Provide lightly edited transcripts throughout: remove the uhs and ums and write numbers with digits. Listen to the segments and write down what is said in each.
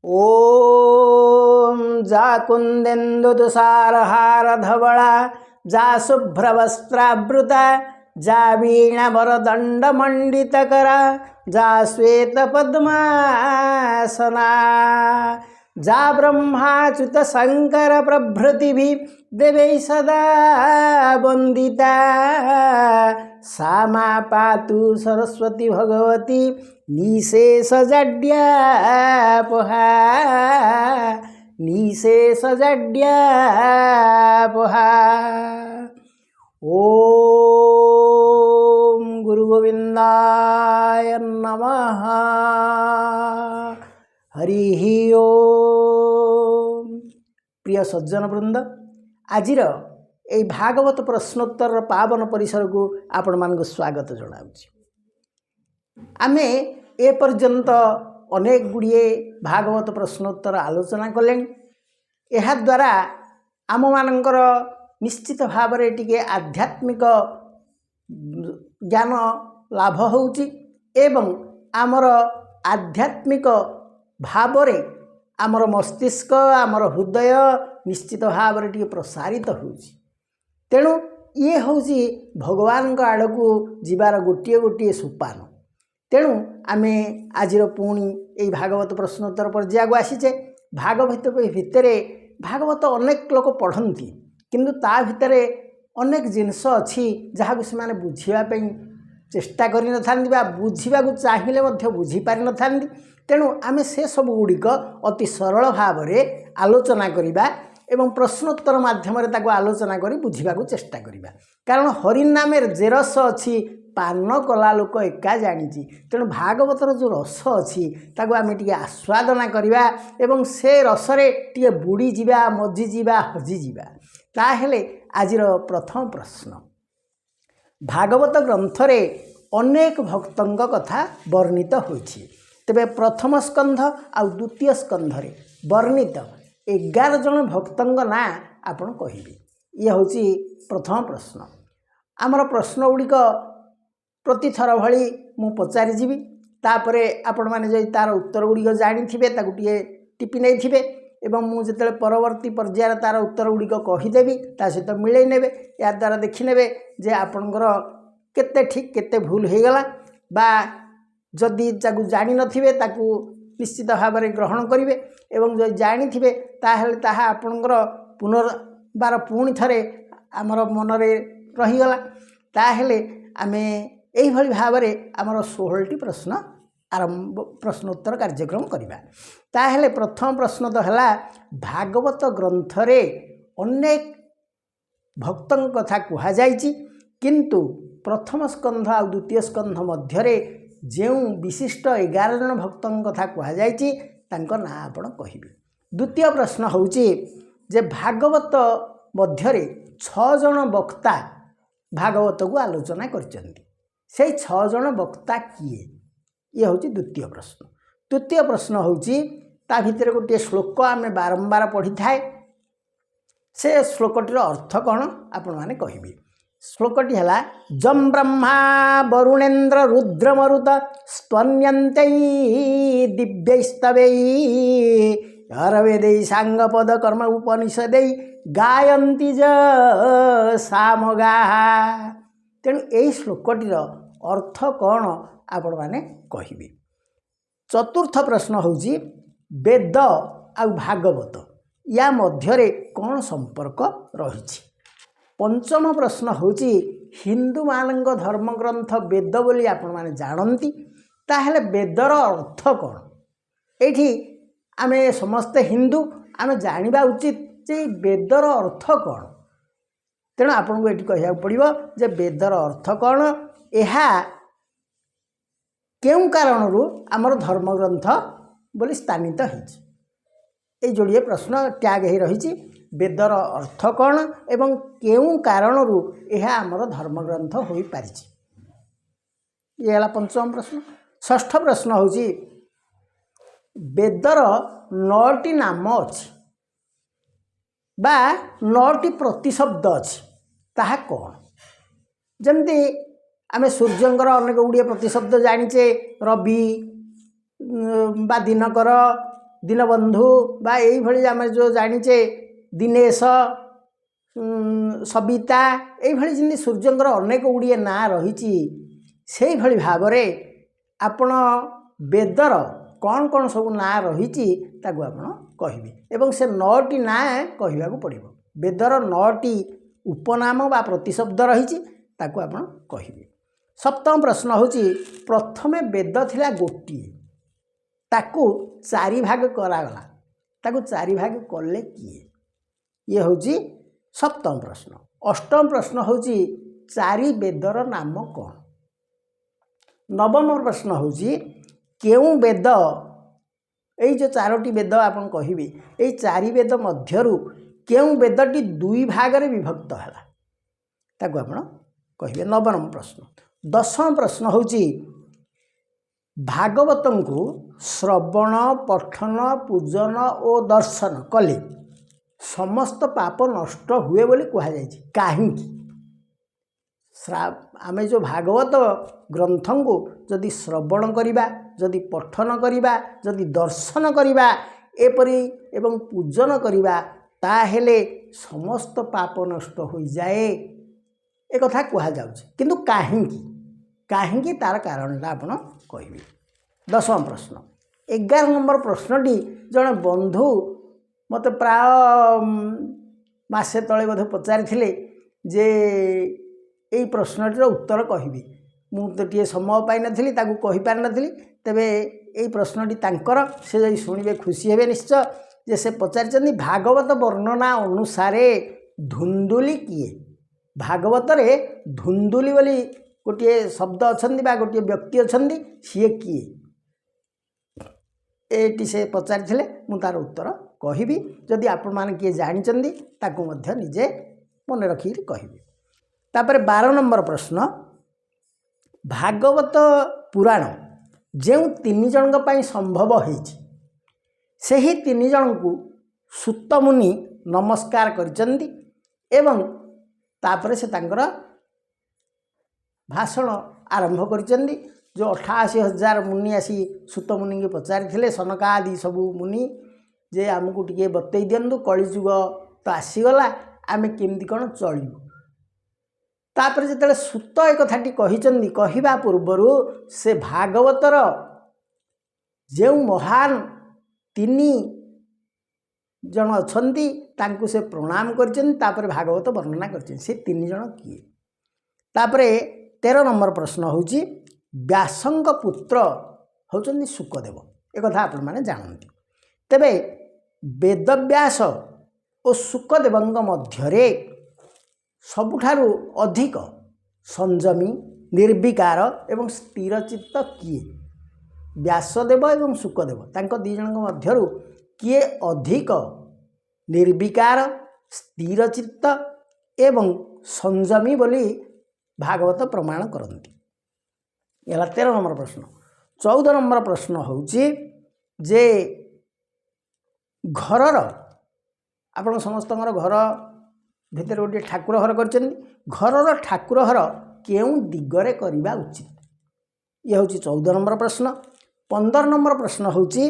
ओम जा कुंदेन्दु तुषारहार धवला जा शुभ्रवस्त्रावृता जा वीणावरदंड मंडितकरा जा श्वेत पद्मासना जा ब्रह्माच्युत शंकर प्रभृति देवै सदा वंदिता सा मा पातु सरस्वती भगवती निशेष जड्यापहा निशेष जड्यापहा। ओम गुरु गोविंदाय नमः। हरि ओम। प्रिय सज्जन वृंद, आजिर এই भागवत प्रश्नोत्तर पावन परिसर को आपण मानक स्वागत जनाऊँ। आमे ए पर्यंत अनेक गुड़िए भागवत प्रश्नोत्तर आलोचना कले। यह द्वारा आम मानकर निश्चित भाव में टिके आध्यात्मिक ज्ञान लाभ होउची एवं आमर आध्यात्मिक भाव में आमर मस्तिष्क आमर हृदय निश्चित भाव में टिके प्रसारित होउची। तेणु ये होउची भगवान को आड़ को जीवार गोटे गोटे सोपान। तेणु आमे आजिर पुणी यही भागवत प्रश्नोत्तर पर्याय को आसीचे। भागवत भितर भागवत अनेक लोक पढ़ती किंतु ता भितर अनेक जिनस अच्छी जहाँ को से बुझापी चेष्टा करि नथांती बा बुझा को चाहिए बुझीपारि नथांती। तेणु आमे से सब गुड़िक अति सरल भाव में आलोचना करिबा एवं प्रश्नोत्तर माध्यम आलोचना करी बुझा को चेष्टा करिबा। कारण हरिनाम जेरस अच्छी पान कला लोक एका जानी। तेणु भागवतर जो रस अच्छी ताको आमे टिके आस्वादना करिबा एवं से रसरे टिके बुड़ी जिबा मजी जिबा हजी जिबा। ताहेले आजिर प्रथम प्रश्न, भागवत ग्रंथरे अनेक भक्तंग कथा वर्णित होइछि। तेबे प्रथम स्कंध आ द्वितीय स्कंधरे वर्णित 11 जन भक्तंग ना आपण कहिबे। ये होछि प्रथम प्रश्न। आमर प्रश्न गुड़िक प्रति थर भली मु पचारि जीवी तापरे आपण माने जे तार उत्तर गुड़िक जानी थिबे ताकु टिके टिपि नै थिबे एवं मु जेतेले परवर्ती पर्यायर तार उत्तर गुड़िक कहिदेवी ता सहित मिलै नेबे। या द्वारा देखि नेबे जे आपणकर केते ठीक केते भूल हो गला बा जदि ताकु जानी नथिबे ताकु निश्चित भाव में ग्रहण करेंगे एवं जो जानी थिबे ताहेले ताहा आपणकर पुनर्बार पुणी थरे आमर मनरे रहीगला। ताहेले आमे यही भाव में आमर 16टी प्रश्न आरंभ प्रश्नोत्तर कार्यक्रम करिबा। ताहेले प्रथम प्रश्न तो है भागवत ग्रंथरे अनेक भक्तों कथा कहा जाइछि किंतु प्रथम स्कंध आ द्वितीय स्कंध मध्यरे जो विशिष्ट 11 जन भक्तों कथा कहा जाइछि तांको ना आपण कहिबे। द्वितीय प्रश्न होउछि जे भागवत मध्यरे 6 जन वक्ता भागवत को आलोचना करचंती। से 6 जन वक्ता किए ये हूँ द्वितीय प्रश्न। तृतीय प्रश्न हूँ ता भितर गोटे श्लोक आमे बारंबार पढ़ी थाए से श्लोकटीर अर्थ कौन आपण माने कहिबे। श्लोकटी है जम ब्रह्मा वरुणेन्द्र रुद्र मरुत स्तन्यन्ते दिव्यस्तवै हरवेदै सांगपद कर्म उपनिषदै गायन्ति ज सामगा। तेणु यही श्लोकटीर अर्थ कौन आपण माने कहिबे। चतुर्थ प्रश्न होउछि वेद आ भागवत या मध्यरे कौन संपर्क रहिछि। पंचम प्रश्न होउछि हिंदू मानक धर्मग्रंथ वेद बोली आपण माने जानती ताहेले वेदर अर्थ कौन। एठी आमे समस्ते हिंदू आमे जानिबा उचित जे वेदर अर्थ कौन। तेणु आपन को एठी कहिया पड़िबो जे वेदर अर्थ कौन एहा केउ कारणरू आमर धर्मग्रंथ बोली स्थानित होइछि। ए जोड़िए प्रश्न टैग ही रही वेदर अर्थ कौन एवं केउ कारणरू यह आमर धर्मग्रंथ हो पारि। ये है पंचम प्रश्न। षष्ठ प्रश्न होउछि वेदर 9टी नाम अच्छी बा 9टी प्रतिशब्द अच्छी ताहा कौन। जमती आम सूर्यंकर अनेक गुड़िए प्रतिशब्द जानीचे रवि बा दिनकर दीनबंधु बा यही आम जो जाचे दिनेश सबिता यही जमी सूर्यंकर अनेक गुड़िए ना रही से भाव आपण वेदर कौन कौन सब ना रही कहे एवं से 9टी ना कहवाक पड़ो वेदर 9टी उपनाम बा प्रतिशब्द रही आपण कहे। सप्तम प्रश्न होची प्रथमे वेद थिला गोटिए ताकू 4 भाग करागला ताकू 4 भाग कले किए ये होची सप्तम प्रश्न। अष्टम प्रश्न होची 4 वेदर नाम कौन। नवम प्रश्न होची केउ वेद यही जो 4टी वेद आपन कहिबे यही 4 वेद मध्यरु केउ वेदटी 2 भाग रे विभक्त हला ताकू आपन कहिबे। नवम प्रश्न। दशम प्रश्न होची भागवतम को श्रवण पठन पूजन और दर्शन कले समस्त पाप नष्ट हुए बोली कहा जाए कहीं आमे जो भागवत ग्रंथ को जदि श्रवण करिबा जदि पठन करिबा जदि दर्शन करिबा एपरि एवं पूजन करिबा ताहेले समस्त पाप नष्ट हो जाए एक कथा कहा जाउछि किंतु काहेकि तार कारण आपण कहिबे। दशम प्रश्न। 11 नंबर प्रश्नटी जड़े बंधु मत प्राय मासे तले बोध पचारि जे यही प्रश्नटीर उत्तर कहबी मु तो टे समय पाई नथिली ताकू कहि पार नथिली तेबे यही प्रश्नटी तांकर से जदि शुणिबे खुशी हेबे निश्चय जे से पचारिचंदी भागवत वर्णना अनुसारे धुंदुली किए। भागवत रे धुंदुली बोली गोटे शब्द अच्छी बा गोटे व्यक्ति अच्छा सी किए एटी से पचारि मु तार उत्तर कहबी जदि आपण मान किए जानिचंदी ताकू मध्य निजे मन रखी कहबी। तापर 12 नंबर प्रश्न। भागवत पुराण जो 3 जन पाई संभव होइछि सेही 3 जन को सूत मुनि नमस्कार करिचंदी एवं तापर से तांकर भाषण आरंभ करिचंदी। जो 88,000 मुनि आसी सूत मुनि के पचारि सनकादि सबू मुनि जे आमको टिके बतई दिंतु कलिजुग तो आसीगला आम केमती कौन चलू। तापर जिते सूत एक कथाटी कहवा पूर्वर से भागवतर जो महान 3 जन अच्छी तांकु से प्रणाम कर भागवत वर्णना कर से 3 जन किए। तापर 13 नंबर प्रश्न होची व्यासंग पुत्र होचंदी शुकदेव एक कथा आपण माने जानती तेबे वेदव्यास और शुकदेवंग मध्यरे सबुठारु अधिक संयमी निर्विकार एवं स्थिरचित्त किए। व्यासदेव एवं शुकदेव तांको 2 जन मध्यरु किए अधिक निर्विकार स्थिरचित्त एवं संयमी बोली भागवत प्रमाण करती। यह 13 नंबर प्रश्न। 14 नंबर प्रश्न होची जे घरर आपण समस्त घर भितर गोटे ठाकुर घर कर घरर ठाकुर घर केउं दिगरे करिबा उचित ये हूँ 14 नंबर प्रश्न। 15 नंबर प्रश्न होची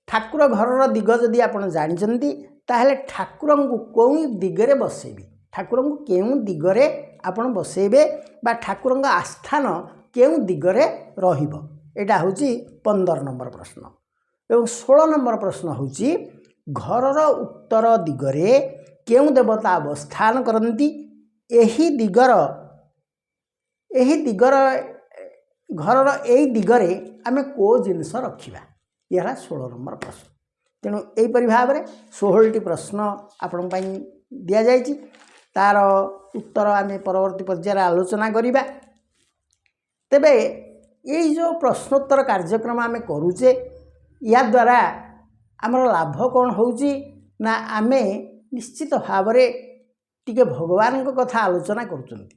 ठाकुर घरर दिग जदि आपण जानिचंती ताहेले ठाकुर को कोई दिगरे बसेबे ठाकुर को केउं दिगरे आपण बसेबे बा ठाकुर आस्थान केउं दिगरे रहिबो एटा होची 15 नंबर प्रश्न। एवं 16 नंबर प्रश्न होची घरर उत्तर दिगरे केउं देवता अवस्थान करती एही दिगर घरर एही दिगरे आमे को जिनस रखिबा यह 16 नंबर प्रश्न। तेणु यहीपरि भाव में 16टी प्रश्न आपण पई दिया जायछि तार उत्तर आमे परवर्ती पर्यायर आलोचना करिबा। तेबे यही जो प्रश्नोत्तर कार्यक्रम आमे करूचे या द्वारा आमर लाभ कौन होउची ना आमे निश्चित भाव में टिके भगवान को कथा आलोचना करुचंती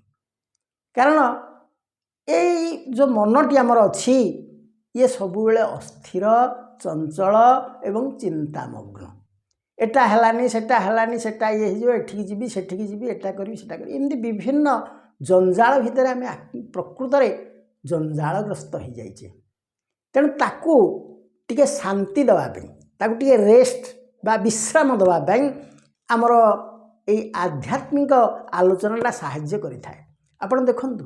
कारण यही जो मनटी आमर अच्छी ये सबु बेले अस्थिर चंचल एवं चिंतामग्न एटा हेलानी सेटा ये जो एठिक जीवी सेठिक जीवी एटा करी सेटा करी एमती विभिन्न जंजाल भितर आमे प्रकृत रे जंजालग्रस्त हो जाइए। तेणु ताकू टिके शांति दवा ତାକୁ ଟିକେ ରେଷ୍ଟ ବା ବିଶ୍ରାମ ଦେବା ପାଇଁ ଆମର ଏଇ ଆଧ୍ୟାତ୍ମିକ ଆଲୋଚନାଟା ସାହାଯ୍ୟ କରିଥାଏ। ଆପଣ ଦେଖନ୍ତୁ,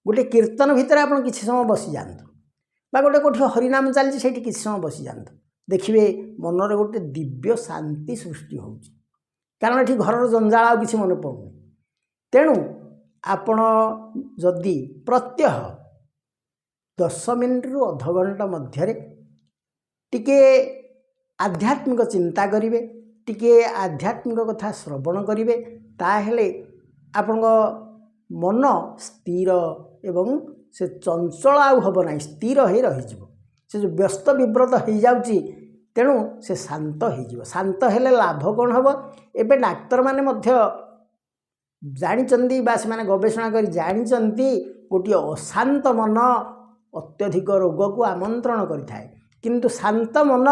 ଗୋଟେ କୀର୍ତ୍ତନ ଭିତରେ ଆପଣ କିଛି ସମୟ ବସିଯାଆନ୍ତୁ ବା ଗୋଟେ କେଉଁଠି ହରିନାମ ଚାଲିଛି ସେଇଠି କିଛି ସମୟ ବସିଯାଆନ୍ତୁ, ଦେଖିବେ ମନରେ ଗୋଟେ ଦିବ୍ୟ ଶାନ୍ତି ସୃଷ୍ଟି ହେଉଛି। କାରଣ ଏଠି ଘରର ଜଞ୍ଜାଳ ଆଉ କିଛି ମନେ ପଡ଼ୁନି। ତେଣୁ ଆପଣ ଯଦି ପ୍ରତ୍ୟହ 10 ମିନିଟ୍ରୁ ଅଧଘଣ୍ଟା ମଧ୍ୟରେ ଟିକେ ଆଧ୍ୟାତ୍ମିକ ଚିନ୍ତା କରିବେ, ଟିକେ ଆଧ୍ୟାତ୍ମିକ କଥା ଶ୍ରବଣ କରିବେ, ତାହେଲେ ଆପଣଙ୍କ ମନ ସ୍ଥିର ଏବଂ ସେ ଚଞ୍ଚଳ ଆଉ ହେବ ନାହିଁ, ସ୍ଥିର ହୋଇ ରହିଯିବ। ସେ ଯେଉଁ ବ୍ୟସ୍ତ ବିବ୍ରତ ହୋଇଯାଉଛି, ତେଣୁ ସେ ଶାନ୍ତ ହୋଇଯିବ। ଶାନ୍ତ ହେଲେ ଲାଭ କ'ଣ ହେବ? ଏବେ ଡାକ୍ତରମାନେ ମଧ୍ୟ ଜାଣିଛନ୍ତି ବା ସେମାନେ ଗବେଷଣା କରି ଜାଣିଛନ୍ତି, ଗୋଟିଏ ଅଶାନ୍ତ ମନ ଅତ୍ୟଧିକ ରୋଗକୁ ଆମନ୍ତ୍ରଣ କରିଥାଏ, କିନ୍ତୁ ଶାନ୍ତ ମନ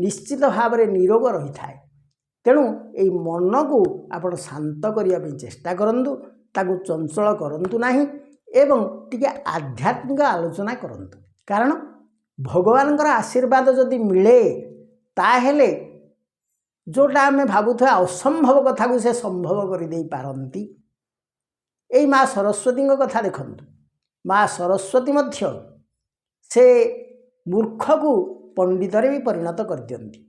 ନିଶ୍ଚିତ ଭାବରେ ନିରୋଗ ରହିଥାଏ। ତେଣୁ ଏଇ ମନକୁ ଆପଣ ଶାନ୍ତ କରିବା ପାଇଁ ଚେଷ୍ଟା କରନ୍ତୁ, ତାକୁ ଚଞ୍ଚଳ କରନ୍ତୁ ନାହିଁ ଏବଂ ଟିକେ ଆଧ୍ୟାତ୍ମିକ ଆଲୋଚନା କରନ୍ତୁ। କାରଣ ଭଗବାନଙ୍କର ଆଶୀର୍ବାଦ ଯଦି ମିଳେ, ତାହେଲେ ଯେଉଁଟା ଆମେ ଭାବୁଥିବା ଅସମ୍ଭବ କଥାକୁ ସେ ସମ୍ଭବ କରିଦେଇ ପାରନ୍ତି। ଏଇ ମା ସରସ୍ୱତୀଙ୍କ କଥା ଦେଖନ୍ତୁ, ମା ସରସ୍ୱତୀ ମଧ୍ୟ ସେ ମୂର୍ଖକୁ ପଣ୍ଡିତରେ ବି ପରିଣତ କରିଦିଅନ୍ତି।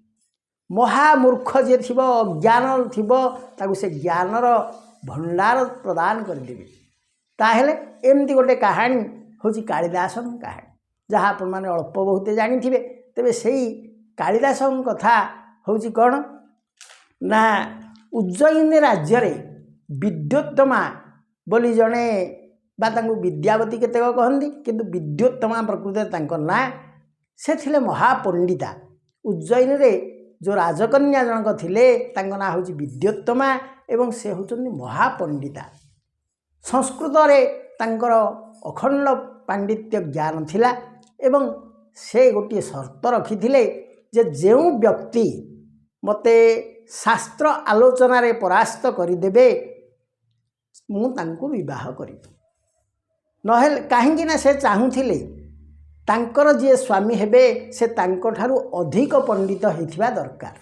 ମହାମୂର୍ଖ ଯିଏ ଥିବ, ଅଜ୍ଞାନ ଥିବ, ତାକୁ ସେ ଜ୍ଞାନର ଭଣ୍ଡାର ପ୍ରଦାନ କରିଦେବେ। ତାହେଲେ ଏମିତି ଗୋଟେ କାହାଣୀ ହେଉଛି କାଳିଦାସଙ୍କ କାହାଣୀ, ଯାହା ଆପଣମାନେ ଅଳ୍ପ ବହୁତ ଜାଣିଥିବେ। ତେବେ ସେଇ କାଳିଦାସଙ୍କ କଥା ହେଉଛି କ'ଣ ନା, ଉଜ୍ଜୟିନୀ ରାଜ୍ୟରେ ବିଦ୍ୟୁତ୍ତମା ବୋଲି ଜଣେ ବା ତାଙ୍କୁ ବିଦ୍ୟାବତୀ କେତେକ କହନ୍ତି, କିନ୍ତୁ ବିଦ୍ୟୁତ୍ତମା ପ୍ରକୃତରେ ତାଙ୍କ ନାଁ। ସେ ଥିଲେ ମହାପଣ୍ଡିତା। ଉଜ୍ଜୟିନୀରେ ଯେଉଁ ରାଜକନ୍ୟା ଜଣକ ଥିଲେ ତାଙ୍କ ନାଁ ହେଉଛି ବିଦ୍ୟୁତ୍ତମା ଏବଂ ସେ ହେଉଛନ୍ତି ମହାପଣ୍ଡିତା। ସଂସ୍କୃତରେ ତାଙ୍କର ଅଖଣ୍ଡ ପାଣ୍ଡିତ୍ୟ ଜ୍ଞାନ ଥିଲା ଏବଂ ସେ ଗୋଟିଏ ସର୍ତ୍ତ ରଖିଥିଲେ ଯେ ଯେଉଁ ବ୍ୟକ୍ତି ମୋତେ ଶାସ୍ତ୍ର ଆଲୋଚନାରେ ପରାସ୍ତ କରିଦେବେ, ମୁଁ ତାଙ୍କୁ ବିବାହ କରିବି। ନହେଲେ କାହିଁକି ନା ସେ ଚାହୁଁଥିଲେ ତାଙ୍କର ଯିଏ ସ୍ୱାମୀ ହେବେ ସେ ତାଙ୍କଠାରୁ ଅଧିକ ପଣ୍ଡିତ ହୋଇଥିବା ଦରକାର।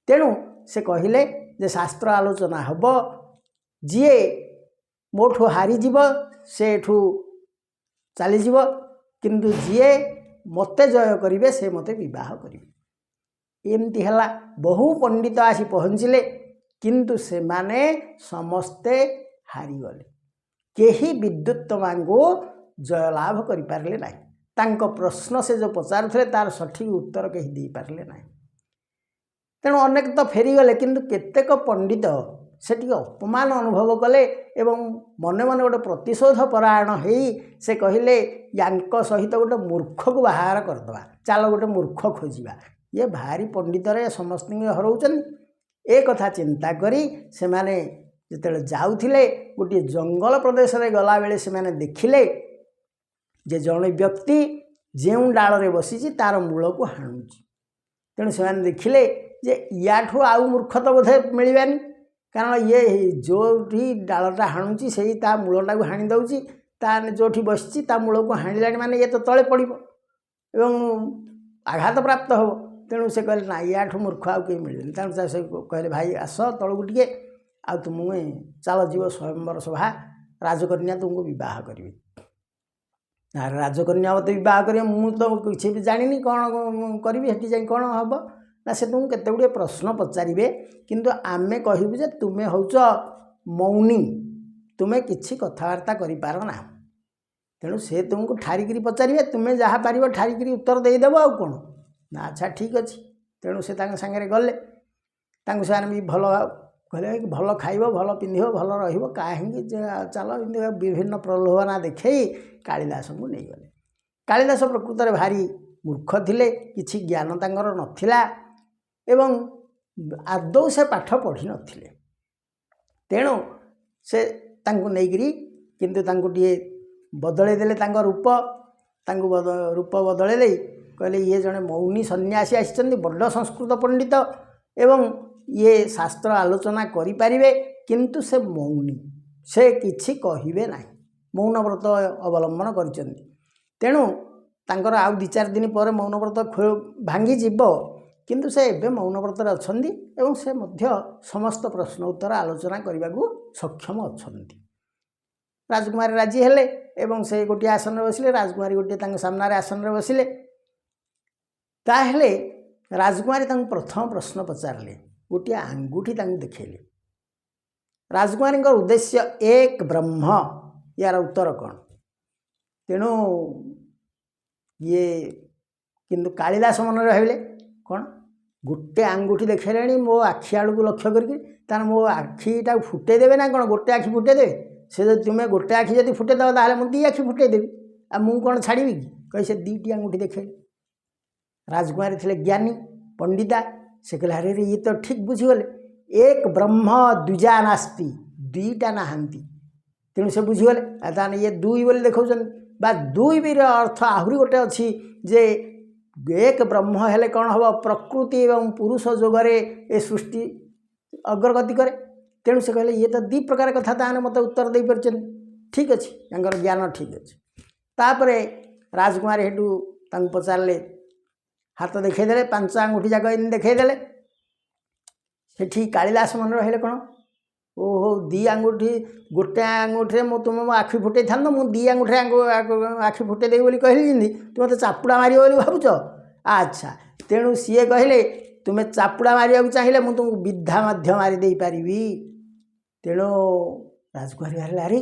ତେଣୁ ସେ କହିଲେ ଯେ ଶାସ୍ତ୍ର ଆଲୋଚନା ହେବ, ଯିଏ ମୋଠୁ ହାରିଯିବ ସେ ଏଠୁ ଚାଲିଯିବ, କିନ୍ତୁ ଯିଏ ମୋତେ ଜୟ କରିବେ ସେ ମୋତେ ବିବାହ କରିବେ। ଏମିତି ହେଲା। ବହୁ ପଣ୍ଡିତ ଆସି ପହଞ୍ଚିଲେ, କିନ୍ତୁ ସେମାନେ ସମସ୍ତେ ହାରିଗଲେ। କେହି ବିଦ୍ୟୁତ୍ତମାଙ୍କୁ ଜୟଲାଭ କରିପାରିଲେ ନାହିଁ। ତାଙ୍କ ପ୍ରଶ୍ନ ସେ ଯେଉଁ ପଚାରୁଥିଲେ ତାର ସଠିକ୍ ଉତ୍ତର କେହି ଦେଇପାରିଲେ ନାହିଁ। ତେଣୁ ଅନେକ ତ ଫେରିଗଲେ, କିନ୍ତୁ କେତେକ ପଣ୍ଡିତ ସେ ଟିକେ ଅପମାନ ଅନୁଭବ କଲେ ଏବଂ ମନେ ମନେ ଗୋଟେ ପ୍ରତିଶୋଧ ପରାୟଣ ହେଇ ସେ କହିଲେ, ୟାଙ୍କ ସହିତ ଗୋଟେ ମୂର୍ଖକୁ ବାହାଘର କରିଦେବା, ଚାଲ ଗୋଟେ ମୂର୍ଖ ଖୋଜିବା। ଇଏ ଭାରି ପଣ୍ଡିତରେ ସମସ୍ତଙ୍କୁ ହରଉଛନ୍ତି। ଏ କଥା ଚିନ୍ତା କରି ସେମାନେ ଯେତେବେଳେ ଯାଉଥିଲେ, ଗୋଟିଏ ଜଙ୍ଗଲ ପ୍ରଦେଶରେ ଗଲାବେଳେ ସେମାନେ ଦେଖିଲେ ଯେ ଜଣେ ବ୍ୟକ୍ତି ଯେଉଁ ଡାଳରେ ବସିଛି ତାର ମୂଳକୁ ହାଣୁଛି। ତେଣୁ ସେମାନେ ଦେଖିଲେ ଯେ ୟାଠୁ ଆଉ ମୂର୍ଖ ତ ବୋଧେ ମିଳିବାନି, କାରଣ ଇଏ ଯେଉଁଠି ଡାଳଟା ହାଣୁଛି ସେଇ ତା ମୂଳଟାକୁ ହାଣି ଦେଉଛି, ତା ଯେଉଁଠି ବସିଛି ତା ମୂଳକୁ ହାଣିଲାଣି ମାନେ ଇଏ ତ ତଳେ ପଡ଼ିବ ଏବଂ ଆଘାତ ପ୍ରାପ୍ତ ହେବ। ତେଣୁ ସେ କହିଲେ ନା, ୟାଠୁ ମୂର୍ଖ ଆଉ କେହି ମିଳିବେନି। ତେଣୁ ସେ କହିଲେ, ଭାଇ ଆସ ତଳକୁ ଟିକେ, ଆଉ ତୁମକୁ ଚାଲ ଯିବ ସ୍ୱୟଂବର ସଭା, ରାଜକନ୍ୟା ତୁମକୁ ବିବାହ କରିବି। ରାଜକନ୍ୟା ମୋତେ ବିବାହ କରିବେ, ମୁଁ ତ କିଛି ବି ଜାଣିନି, କ'ଣ କରିବି, ସେଠି ଯାଇ କ'ଣ ହେବ ନା, ସେ ତୁମକୁ କେତେ ଗୁଡ଼ିଏ ପ୍ରଶ୍ନ ପଚାରିବେ, କିନ୍ତୁ ଆମେ କହିବୁ ଯେ ତୁମେ ହେଉଛ ମୌନୀ, ତୁମେ କିଛି କଥାବାର୍ତ୍ତା କରିପାର ନା। ତେଣୁ ସେ ତୁମକୁ ଠାରିକିରି ପଚାରିବେ, ତୁମେ ଯାହା ପାରିବ ଠାରିକିରି ଉତ୍ତର ଦେଇଦେବ, ଆଉ କ'ଣ ନା। ଆଚ୍ଛା ଠିକ୍ ଅଛି। ତେଣୁ ସେ ତାଙ୍କ ସାଙ୍ଗରେ ଗଲେ। ତାଙ୍କୁ ସେମାନେ ବି ଭଲ କହିଲେ, ଭଲ ଖାଇବ, ଭଲ ପିନ୍ଧିବ, ଭଲ ରହିବ, କାହିଁକି ଚାଲ, ଏମିତି ବିଭିନ୍ନ ପ୍ରଲୋଭନା ଦେଖେଇ କାଳିଦାସଙ୍କୁ ନେଇଗଲେ। କାଳିଦାସ ପ୍ରକୃତରେ ଭାରି ମୂର୍ଖ ଥିଲେ, କିଛି ଜ୍ଞାନ ତାଙ୍କର ନଥିଲା ଏବଂ ଆଦୌ ସେ ପାଠ ପଢ଼ିନଥିଲେ। ତେଣୁ ସେ ତାଙ୍କୁ ନେଇକରି କିନ୍ତୁ ତାଙ୍କୁ ଟିକେ ବଦଳେଇ ଦେଲେ ତାଙ୍କ ରୂପ। ତାଙ୍କୁ ରୂପ ବଦଳେଇ ଦେଇ କହିଲେ, ଇଏ ଜଣେ ମୌନୀ ସନ୍ନ୍ୟାସୀ ଆସିଛନ୍ତି, ବଡ଼ ସଂସ୍କୃତ ପଣ୍ଡିତ ଏବଂ ଇଏ ଶାସ୍ତ୍ର ଆଲୋଚନା କରିପାରିବେ, କିନ୍ତୁ ସେ ମୌନୀ, ସେ କିଛି କହିବେ ନାହିଁ, ମୌନ ବ୍ରତ ଅବଲମ୍ବନ କରିଛନ୍ତି। ତେଣୁ ତାଙ୍କର ଆଉ 2-4 ଦିନ ପରେ ମୌନ ବ୍ରତ ଭାଙ୍ଗିଯିବ, କିନ୍ତୁ ସେ ଏବେ ମୌନବ୍ରତରେ ଅଛନ୍ତି ଏବଂ ସେ ମଧ୍ୟ ସମସ୍ତ ପ୍ରଶ୍ନ ଉତ୍ତର ଆଲୋଚନା କରିବାକୁ ସକ୍ଷମ ଅଛନ୍ତି। ରାଜକୁମାରୀ ରାଜି ହେଲେ ଏବଂ ସେ ଗୋଟିଏ ଆସନରେ ବସିଲେ, ରାଜକୁମାରୀ ଗୋଟିଏ ତାଙ୍କ ସାମ୍ନାରେ ଆସନରେ ବସିଲେ। ତାହେଲେ ରାଜକୁମାରୀ ତାଙ୍କୁ ପ୍ରଥମ ପ୍ରଶ୍ନ ପଚାରିଲେ, ଗୋଟିଏ ଆଙ୍ଗୁଠି ତାଙ୍କୁ ଦେଖାଇଲେ। ରାଜକୁମାରୀଙ୍କ ଉଦ୍ଦେଶ୍ୟ ଏକ ବ୍ରହ୍ମ, ୟାର ଉତ୍ତର କ'ଣ? ତେଣୁ ଇଏ କିନ୍ତୁ କାଳିଦାସ ମନରେ ଭାବିଲେ କ'ଣ, ଗୋଟେ ଆଙ୍ଗୁଠି ଦେଖାଇଲେଣି ମୋ ଆଖି ଆଡ଼କୁ ଲକ୍ଷ୍ୟ କରିକି, ତାହେଲେ ମୋ ଆଖିଟାକୁ ଫୁଟେଇ ଦେବେ ନା କ'ଣ? ଗୋଟେ ଆଖି ଫୁଟେଇ ଦେବେ? ସେ ଯଦି ତୁମେ ଗୋଟେ ଆଖି ଯଦି ଫୁଟେଇ ଦେବ ତାହେଲେ ମୁଁ ଦୁଇ ଆଖି ଫୁଟେଇ ଦେବି, ଆଉ ମୁଁ କ'ଣ ଛାଡ଼ିବି କି? କହି ସେ ଦୁଇଟି ଆଙ୍ଗୁଠି ଦେଖାଇଲେ। ରାଜକୁମାରୀ ଥିଲେ ଜ୍ଞାନୀ ପଣ୍ଡିତା, ସେ କହିଲେ ଆରେ ଇଏ ତ ଠିକ୍ ବୁଝିଗଲେ, ଏକ ବ୍ରହ୍ମ ଦ୍ୱିଜା ନାସ୍ତି, ଦୁଇଟା ନାହାନ୍ତି। ତେଣୁ ସେ ବୁଝିଗଲେ ତାହେଲେ ଇଏ ଦୁଇ ବୋଲି ଦେଖାଉଛନ୍ତି, ବା ଦୁଇ ବିର ଅର୍ଥ ଆହୁରି ଗୋଟେ ଅଛି ଯେ ଏକ ବ୍ରହ୍ମ ହେଲେ କ'ଣ ହେବ, ପ୍ରକୃତି ଏବଂ ପୁରୁଷ ଯୋଗରେ ଏ ସୃଷ୍ଟି ଅଗ୍ରଗତି କରେ। ତେଣୁ ସେ କହିଲେ ଇଏ ତ ଦୁଇ ପ୍ରକାର କଥା, ତାହେଲେ ମୋତେ ଉତ୍ତର ଦେଇପାରୁଛନ୍ତି, ଠିକ୍ ଅଛି, ତାଙ୍କର ଜ୍ଞାନ ଠିକ୍ ଅଛି। ତାପରେ ରାଜକୁମାରୀ ସେଠୁ ତାଙ୍କୁ ପଚାରିଲେ, ହାତ ଦେଖାଇଦେଲେ, ପାଞ୍ଚ ଆଙ୍ଗୁଠି ଯାକ ଏମିତି ଦେଖାଇଦେଲେ। ସେଠି କାଳିଦାସ ମନେ ରହିଲେ କ'ଣ, ଓହୋ ଦୁଇ ଆଙ୍ଗୁଠି, ଗୋଟେ ଆଙ୍ଗୁଠିରେ ତୁମେ ମୋ ଆଖି ଫୁଟେଇଥାନ୍ତ, ମୁଁ ଦୁଇ ଆଙ୍ଗୁଠିରେ ଆଖି ଫୁଟେଇଦେବି ବୋଲି କହିଲି, ଯେମିତି ତୁମେ ମୋତେ ଚାପୁଡ଼ା ମାରିବ ବୋଲି ଭାବୁଛ। ଆଚ୍ଛା, ତେଣୁ ସିଏ କହିଲେ ତୁମେ ଚାପୁଡ଼ା ମାରିବାକୁ ଚାହିଁଲେ ମୁଁ ତୁମକୁ ବିଧା ମଧ୍ୟ ମାରି ଦେଇପାରିବି। ତେଣୁ ରାଜକୁମାରୀ ବାହାରିଲେ, ଆରେ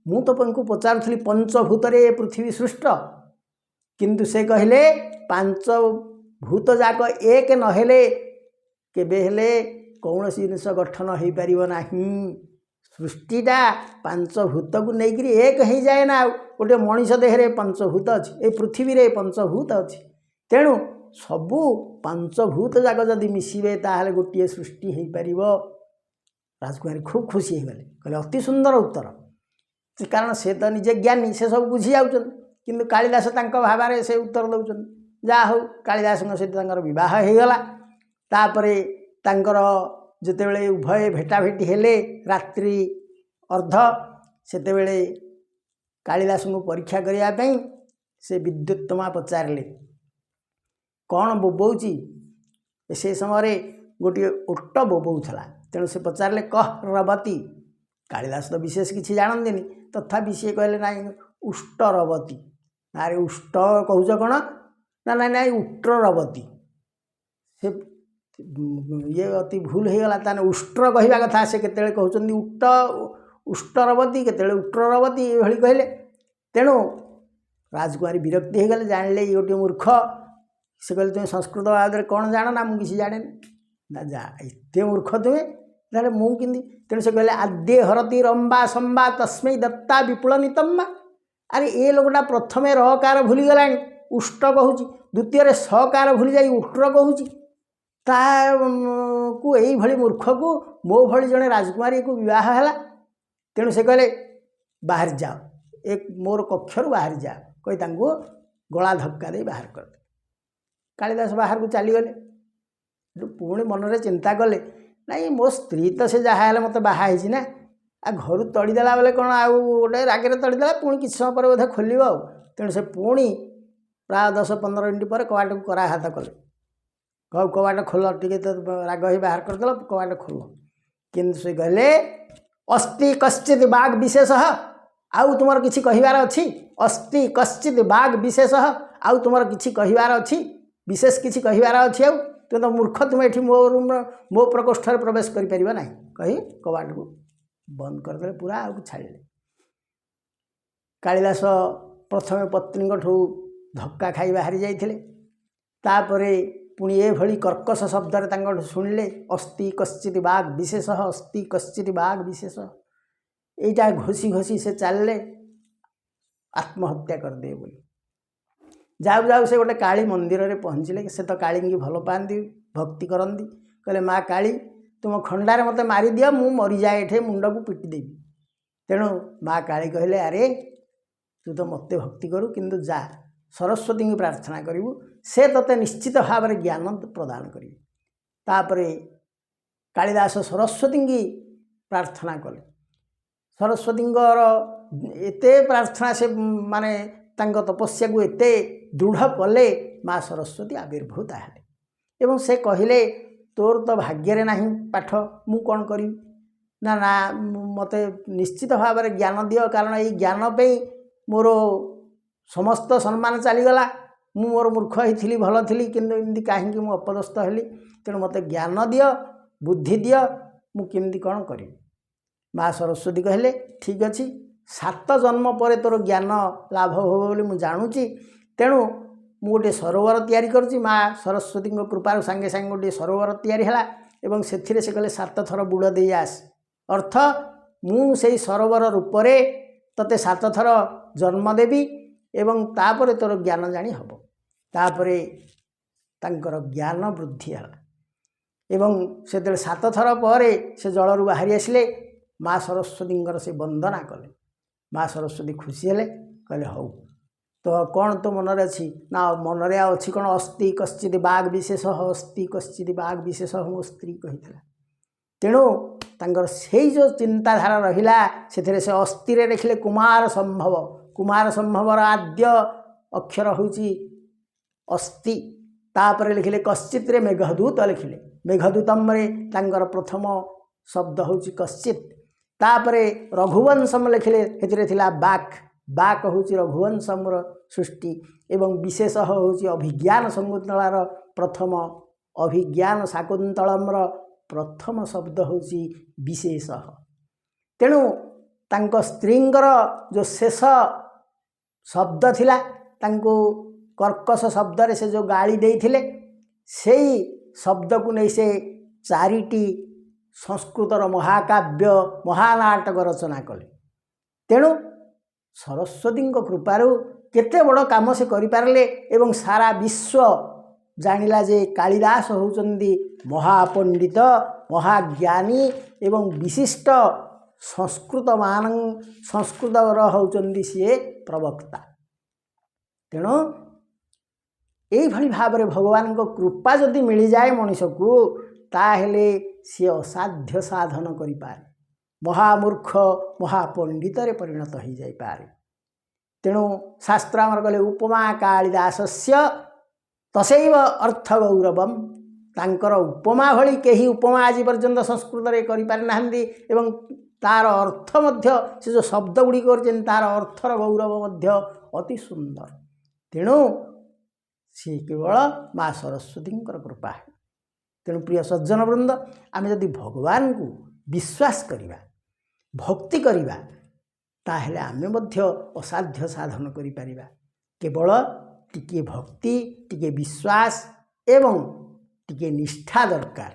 ମୁଁ ତ ତାଙ୍କୁ ପଚାରୁଥିଲି ପଞ୍ଚଭୂତରେ ଏ ପୃଥିବୀ ସୃଷ୍ଟ, କିନ୍ତୁ ସେ କହିଲେ ପାଞ୍ଚ ଭୂତ ଯାକ ଏକ ନହେଲେ କେବେ ହେଲେ କୌଣସି ଜିନିଷ ଗଠନ ହୋଇପାରିବ ନାହିଁ। ସୃଷ୍ଟିଟା ପାଞ୍ଚଭୂତକୁ ନେଇକରି ଏକ ହେଇଯାଏ ନା। ଆଉ ଗୋଟିଏ ମଣିଷ ଦେହରେ ପଞ୍ଚଭୂତ ଅଛି, ଏ ପୃଥିବୀରେ ପଞ୍ଚଭୂତ ଅଛି। ତେଣୁ ସବୁ ପାଞ୍ଚଭୂତ ଯାକ ଯଦି ମିଶିବେ ତାହେଲେ ଗୋଟିଏ ସୃଷ୍ଟି ହୋଇପାରିବ। ରାଜକୁମାରୀ ଖୁବ୍ ଖୁସି ହେଇଗଲେ, କହିଲେ ଅତି ସୁନ୍ଦର ଉତ୍ତର। କାରଣ ସେ ତ ନିଜେ ଜ୍ଞାନୀ, ସେ ସବୁ ବୁଝି ଯାଉଛନ୍ତି, କିନ୍ତୁ କାଳିଦାସ ତାଙ୍କ ଭାବରେ ସେ ଉତ୍ତର ଦେଉଛନ୍ତି। ଯାହା ହଉ, କାଳିଦାସଙ୍କ ସହିତ ତାଙ୍କର ବିବାହ ହୋଇଗଲା। ତାପରେ ତାଙ୍କର ଯେତେବେଳେ ଉଭୟ ଭେଟାଭେଟି ହେଲେ ରାତ୍ରି ଅର୍ଦ୍ଧ, ସେତେବେଳେ କାଳିଦାସଙ୍କୁ ପରୀକ୍ଷା କରିବା ପାଇଁ ସେ ବିଦ୍ୟୁତ୍ତମା ପଚାରିଲେ କ'ଣ ବୋବଉଛି। ସେ ସମୟରେ ଗୋଟିଏ ଓଟ ବୋବଉଥିଲା। ତେଣୁ ସେ ପଚାରିଲେ କହ ରବତୀ। କାଳିଦାସ ତ ବିଶେଷ କିଛି ଜାଣନ୍ତିନି, ତଥାପି ସିଏ କହିଲେ ନାଇଁ ଉଷ୍ଟ ରବତୀ। ଆରେ ଉଷ୍ଟ କହୁଛ କ'ଣ ନା, ନାଇଁ ନାଇଁ ଉଟ୍ର ରବତୀ। ସେ ଇଏ ଅତି ଭୁଲ ହେଇଗଲା, ତାହେଲେ ଉଷ୍ଟ୍ର କହିବା କଥା। ସେ କେତେବେଳେ କହୁଛନ୍ତି ଉଷ୍ଟରବତୀ, କେତେବେଳେ ଉଟ୍ରରବତୀ, ଏଭଳି କହିଲେ। ତେଣୁ ରାଜକୁମାରୀ ବିରକ୍ତି ହେଇଗଲେ, ଜାଣିଲେ ଇଏ ଗୋଟିଏ ମୂର୍ଖ। ସେ କହିଲେ ତୁମେ ସଂସ୍କୃତ ବାବଦରେ କ'ଣ ଜାଣ? ନା ମୁଁ କିଛି ଜାଣେନି। ନା ଯା, ଏତେ ମୂର୍ଖ ତୁମେ, ତାହେଲେ ମୁଁ କେମିତି? ତେଣୁ ସେ କହିଲେ ଆଦ୍ୟ ହରତି ରମ୍ବା ସମ୍ବା ତସ୍ମୈ ଦତ୍ତା ବିପୁଳ ନିତମ୍ମା। ଆରେ ଏ ଲୋକଟା ପ୍ରଥମେ ରକାର ଭୁଲିଗଲାଣି, ଉଷ୍ଟ କହୁଛି, ଦ୍ୱିତୀୟରେ ସକାର ଭୁଲି ଯାଇ ଉଟ୍ର କହୁଛି। ତାକୁ ଏଇଭଳି ମୂର୍ଖକୁ ମୋ ଭଳି ଜଣେ ରାଜକୁମାରୀକୁ ବିବାହ ହେଲା। ତେଣୁ ସେ କହିଲେ ବାହାରି ଯାଅ, ମୋର କକ୍ଷରୁ ବାହାରି ଯାଅ, କହି ତାଙ୍କୁ ଗଳା ଧକ୍କା ଦେଇ ବାହାର କରିଦେଲେ। କାଳିଦାସ ବାହାରକୁ ଚାଲିଗଲେ। ପୁଣି ମନରେ ଚିନ୍ତା କଲେ, ନାଇଁ ମୋ ସ୍ତ୍ରୀ ତ ସେ ଯାହା ହେଲେ ମୋତେ ବାହା ହେଇଛି ନା, ଆଉ ଘରୁ ତଡ଼ିଦେଲା ବେଳେ କ'ଣ ଆଉ ଗୋଟେ ରାଗରେ ତଡ଼ିଦେଲା, ପୁଣି କିଛି ସମୟ ପରେ ବୋଧେ ଖୋଲିବ ଆଉ। ତେଣୁ ସେ ପୁଣି ପ୍ରାୟ 10-15 ମିନିଟ୍ ପରେ କବାଟକୁ କରାଘାତ କଲେ। କହୁ କବାଟ ଖୋଲ, ଟିକେ ତ ରାଗ ହେଇ ବାହାର କରିଦେଲ, କବାଟ ଖୋଲ। କିନ୍ତୁ ସେ କହିଲେ ଅସ୍ତି କଶ୍ଚିତ୍ ବାଗ୍ ବିଶେଷ, ଆଉ ତୁମର କିଛି କହିବାର ଅଛି? ଅସ୍ତି କଶ୍ଚିତ୍ ବାଗ୍ ବିଶେଷ, ଆଉ ତୁମର କିଛି କହିବାର ଅଛି? ବିଶେଷ କିଛି କହିବାର ଅଛି? ଆଉ ତୁମେ ତ ମୂର୍ଖ, ତୁମେ ଏଠି ମୋ ରୁମ୍ର ମୋ ପ୍ରକୋଷ୍ଠରେ ପ୍ରବେଶ କରିପାରିବ ନାହିଁ, କହି କବାଟକୁ ବନ୍ଦ କରିଦେଲେ ପୁରା, ଆଉ ଛାଡ଼ିଲେ। କାଳିଦାସ ପ୍ରଥମେ ପତ୍ନୀଙ୍କଠୁ ଧକ୍କା ଖାଇ ବାହାରି ଯାଇଥିଲେ। ତାପରେ ପୁଣି ଏଭଳି କର୍କଶ ଶବ୍ଦରେ ତାଙ୍କଠୁ ଶୁଣିଲେ ଅସ୍ତି କଶ୍ଚିତ୍ ବାଗ୍ ବିଶେଷ, ଅସ୍ତି କଶ୍ଚିତ୍ ବାଗ୍ ବିଶେଷ। এইটা ঘষি ঘষি ସେ ଚାଲିଲେ ଆତ୍ମହତ୍ୟା କରିଦେବେ ବୋଲି। ଯାଉ ଯାଉ ସେ ଗୋଟେ କାଳୀ ମନ୍ଦିରରେ ପହଞ୍ଚିଲେ। ସେ ତ କାଳୀଙ୍କି ଭଲ ପାଆନ୍ତି, ଭକ୍ତି କରନ୍ତି। କହିଲେ ମା କାଳୀ, ତୁମ ଖଣ୍ଡାରେ ମୋତେ ମାରିଦିଅ, ମୁଁ ମରିଯାଏ, ଏଠି ମୁଣ୍ଡକୁ ପିଟିଦେବି। ତେଣୁ ମା କାଳୀ କହିଲେ ଆରେ ତୁ ତ ମୋତେ ଭକ୍ତି କରୁ, କିନ୍ତୁ ଯା ସରସ୍ୱତୀଙ୍କୁ ପ୍ରାର୍ଥନା କରିବୁ, ସେ ତୋତେ ନିଶ୍ଚିତ ଭାବରେ ଜ୍ଞାନ ପ୍ରଦାନ କରିବେ। ତାପରେ କାଳିଦାସ ସରସ୍ୱତୀଙ୍କୁ ପ୍ରାର୍ଥନା କଲେ। ସରସ୍ୱତୀଙ୍କର ଏତେ ପ୍ରାର୍ଥନା, ସେ ମାନେ ତାଙ୍କ ତପସ୍ୟାକୁ ଏତେ ଦୃଢ଼ କଲେ, ମା ସରସ୍ୱତୀ ଆବିର୍ଭୂତା ହେଲେ। ଏବଂ ସେ କହିଲେ ତୋର ତ ଭାଗ୍ୟରେ ନାହିଁ ପାଠ, ମୁଁ କ'ଣ କରିବି? ନା ନା ମୋତେ ନିଶ୍ଚିତ ଭାବରେ ଜ୍ଞାନ ଦିଅ, କାରଣ ଏଇ ଜ୍ଞାନ ପାଇଁ ମୋର ସମସ୍ତ ସମ୍ମାନ ଚାଲିଗଲା। ମୁଁ ମୋର ମୂର୍ଖ ହେଇଥିଲି, ଭଲ ଥିଲି, କିନ୍ତୁ ଏମିତି କାହିଁକି ମୁଁ ଅପଦସ୍ଥ ହେଲି? ତେଣୁ ମୋତେ ଜ୍ଞାନ ଦିଅ, ବୁଦ୍ଧି ଦିଅ, ମୁଁ କେମିତି କ'ଣ କରିବି? ମା ସରସ୍ୱତୀ କହିଲେ ଠିକ୍ ଅଛି, 7 ଜନ୍ମ ପରେ ତୋର ଜ୍ଞାନ ଲାଭ ହେବ ବୋଲି ମୁଁ ଜାଣୁଛି, ତେଣୁ ମୁଁ ଗୋଟିଏ ସରୋବର ତିଆରି କରୁଛି। ମା ସରସ୍ୱତୀଙ୍କ କୃପାରୁ ସାଙ୍ଗେ ସାଙ୍ଗେ ଗୋଟିଏ ସରୋବର ତିଆରି ହେଲା ଏବଂ ସେଥିରେ ସେ କହିଲେ 7 ଥର ବୁଡ଼ ଦେଇ ଆସ। ଅର୍ଥ, ମୁଁ ସେଇ ସରୋବର ରୂପରେ ତୋତେ 7 ଥର ଜନ୍ମ ଦେବି ଏବଂ ତାପରେ ତୋର ଜ୍ଞାନ ଜାଣି ହେବ। ତାପରେ ତାଙ୍କର ଜ୍ଞାନ ବୃଦ୍ଧି ହେଲା ଏବଂ ସେତେବେଳେ 7 ଥର ପରେ ସେ ଜଳରୁ ବାହାରି ଆସିଲେ। ମା ସରସ୍ୱତୀଙ୍କର ସେ ବନ୍ଦନା କଲେ। ମା ସରସ୍ୱତୀ ଖୁସି ହେଲେ, କହିଲେ ହଉ, ତ କ'ଣ ତୋ ମନରେ ଅଛି? ନା ମନରେ ଆଉ ଅଛି କ'ଣ? ଅସ୍ତି କଶ୍ଚିତ୍ ବାଗ୍ ବିଶେଷ, ଅସ୍ତି କଶ୍ଚିତ୍ ବାଗ୍ ବିଶେଷ, ମୋ ସ୍ତ୍ରୀ କହିଥିଲା। ତେଣୁ ତାଙ୍କର ସେଇ ଯେଉଁ ଚିନ୍ତାଧାରା ରହିଲା, ସେଥିରେ ସେ ଅସ୍ଥିରେ ଲେଖିଲେ କୁମାର ସମ୍ଭବ। କୁମାର ସମ୍ଭବର ଆଦ୍ୟ ଅକ୍ଷର ହେଉଛି ଅସ୍ତି। ତାପରେ ଲେଖିଲେ କଶ୍ଚିତ୍ରେ ମେଘଦୂତ ଲେଖିଲେ। ମେଘଦୂତମରେ ତାଙ୍କର ପ୍ରଥମ ଶବ୍ଦ ହେଉଛି କଶ୍ଚିତ୍। ତାପରେ ରଘୁବଂଶମ ଲେଖିଲେ, ସେଥିରେ ଥିଲା ବାକ୍। ବାକ୍ ହେଉଛି ରଘୁବଂଶମର ସୃଷ୍ଟି ଏବଂ ବିଶେଷ ହେଉଛି ଅଭିଜ୍ଞାନ ଶକୁନ୍ତଳାର ପ୍ରଥମ। ଅଭିଜ୍ଞାନ ଶାକୁନ୍ତଳମର ପ୍ରଥମ ଶବ୍ଦ ହେଉଛି ବିଶେଷ। ତେଣୁ ତାଙ୍କ ସ୍ତ୍ରୀଙ୍କର ଯେଉଁ ଶେଷ ଶବ୍ଦ ଥିଲା, ତାଙ୍କୁ କର୍କଶ ଶବ୍ଦରେ ସେ ଯେଉଁ ଗାଳି ଦେଇଥିଲେ, ସେଇ ଶବ୍ଦକୁ ନେଇ ସେ 4ଟି ସଂସ୍କୃତର ମହାକାବ୍ୟ ମହାନାଟକ ରଚନା କଲେ। ତେଣୁ ସରସ୍ୱତୀଙ୍କ କୃପାରୁ କେତେ ବଡ଼ କାମ ସେ କରିପାରିଲେ ଏବଂ ସାରା ବିଶ୍ୱ ଜାଣିଲା ଯେ କାଳିଦାସ ହେଉଛନ୍ତି ମହାପଣ୍ଡିତ, ମହାଜ୍ଞାନୀ ଏବଂ ବିଶିଷ୍ଟ ସଂସ୍କୃତର ହେଉଛନ୍ତି ସିଏ ପ୍ରବକ୍ତା। ତେଣୁ ଏଇଭଳି ଭାବରେ ଭଗବାନଙ୍କ କୃପା ଯଦି ମିଳିଯାଏ ମଣିଷକୁ, ତାହେଲେ ସିଏ ଅସାଧ୍ୟ ସାଧନ କରିପାରେ, ମହାମୂର୍ଖ ମହାପଣ୍ଡିତରେ ପରିଣତ ହୋଇଯାଇପାରେ। ତେଣୁ ଶାସ୍ତ୍ର ଆମର କହିଲେ ଉପମା କାଳିଦାସସ୍ୟ ତସୈବ ଅର୍ଥ ଗୌରବମ୍। ତାଙ୍କର ଉପମା ଭଳି କେହି ଉପମା ଆଜି ପର୍ଯ୍ୟନ୍ତ ସଂସ୍କୃତରେ କରିପାରିନାହାନ୍ତି ଏବଂ ତାର ଅର୍ଥ ମଧ୍ୟ, ସେ ଯେଉଁ ଶବ୍ଦ ଗୁଡ଼ିକ କରିଛନ୍ତି ତାର ଅର୍ଥର ଗୌରବ ମଧ୍ୟ ଅତି ସୁନ୍ଦର। ତେଣୁ ସିଏ କେବଳ ମା ସରସ୍ୱତୀଙ୍କର କୃପା। ତେଣୁ ପ୍ରିୟ ସଜ୍ଜନବୃନ୍ଦ, ଆମେ ଯଦି ଭଗବାନଙ୍କୁ ବିଶ୍ୱାସ କରିବା, ଭକ୍ତି କରିବା, ତାହେଲେ ଆମେ ମଧ୍ୟ ଅସାଧ୍ୟ ସାଧନ କରିପାରିବା। କେବଳ ଟିକିଏ ଭକ୍ତି, ଟିକିଏ ବିଶ୍ୱାସ ଏବଂ ଟିକିଏ ନିଷ୍ଠା ଦରକାର।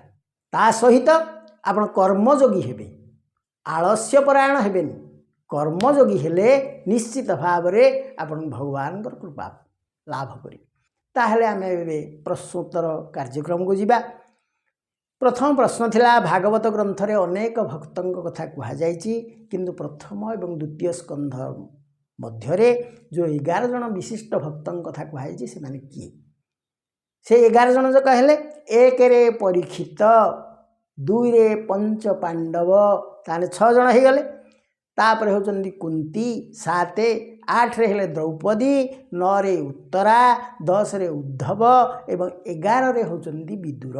ତା ସହିତ ଆପଣ କର୍ମଯୋଗୀ ହେବେ, ଆଳସ୍ୟପରାୟଣ ହେବେନି। କର୍ମଯୋଗୀ ହେଲେ ନିଶ୍ଚିତ ଭାବରେ ଆପଣ ଭଗବାନଙ୍କର କୃପା ଲାଭ କରିବେ। ତାହେଲେ ଆମେ ଏବେ ପ୍ରଶ୍ନୋତ୍ତର କାର୍ଯ୍ୟକ୍ରମକୁ ଯିବା। ପ୍ରଥମ ପ୍ରଶ୍ନ ଥିଲା, ଭାଗବତ ଗ୍ରନ୍ଥରେ ଅନେକ ଭକ୍ତଙ୍କ କଥା କୁହାଯାଇଛି, କିନ୍ତୁ ପ୍ରଥମ ଏବଂ ଦ୍ୱିତୀୟ ସ୍କନ୍ଧ ମଧ୍ୟରେ ଯେଉଁ 11 ଜଣ ବିଶିଷ୍ଟ ଭକ୍ତଙ୍କ କଥା କୁହାଯାଇଛି, ସେମାନେ କିଏ? ସେ 11 ଜଣ ଯାକ ହେଲେ, 1ରେ ପରୀକ୍ଷିତ, 2ରେ ପଞ୍ଚ ପାଣ୍ଡବ, ତାହେଲେ 6 ଜଣ ହେଇଗଲେ। ତାପରେ ହେଉଛନ୍ତି କୁନ୍ତି 7, 8ରେ ହେଲେ ଦ୍ରୌପଦୀ, 9ରେ ଉତ୍ତରା, 10ରେ ଉଦ୍ଧବ ଏବଂ 11ରେ ହେଉଛନ୍ତି ବିଦୁର।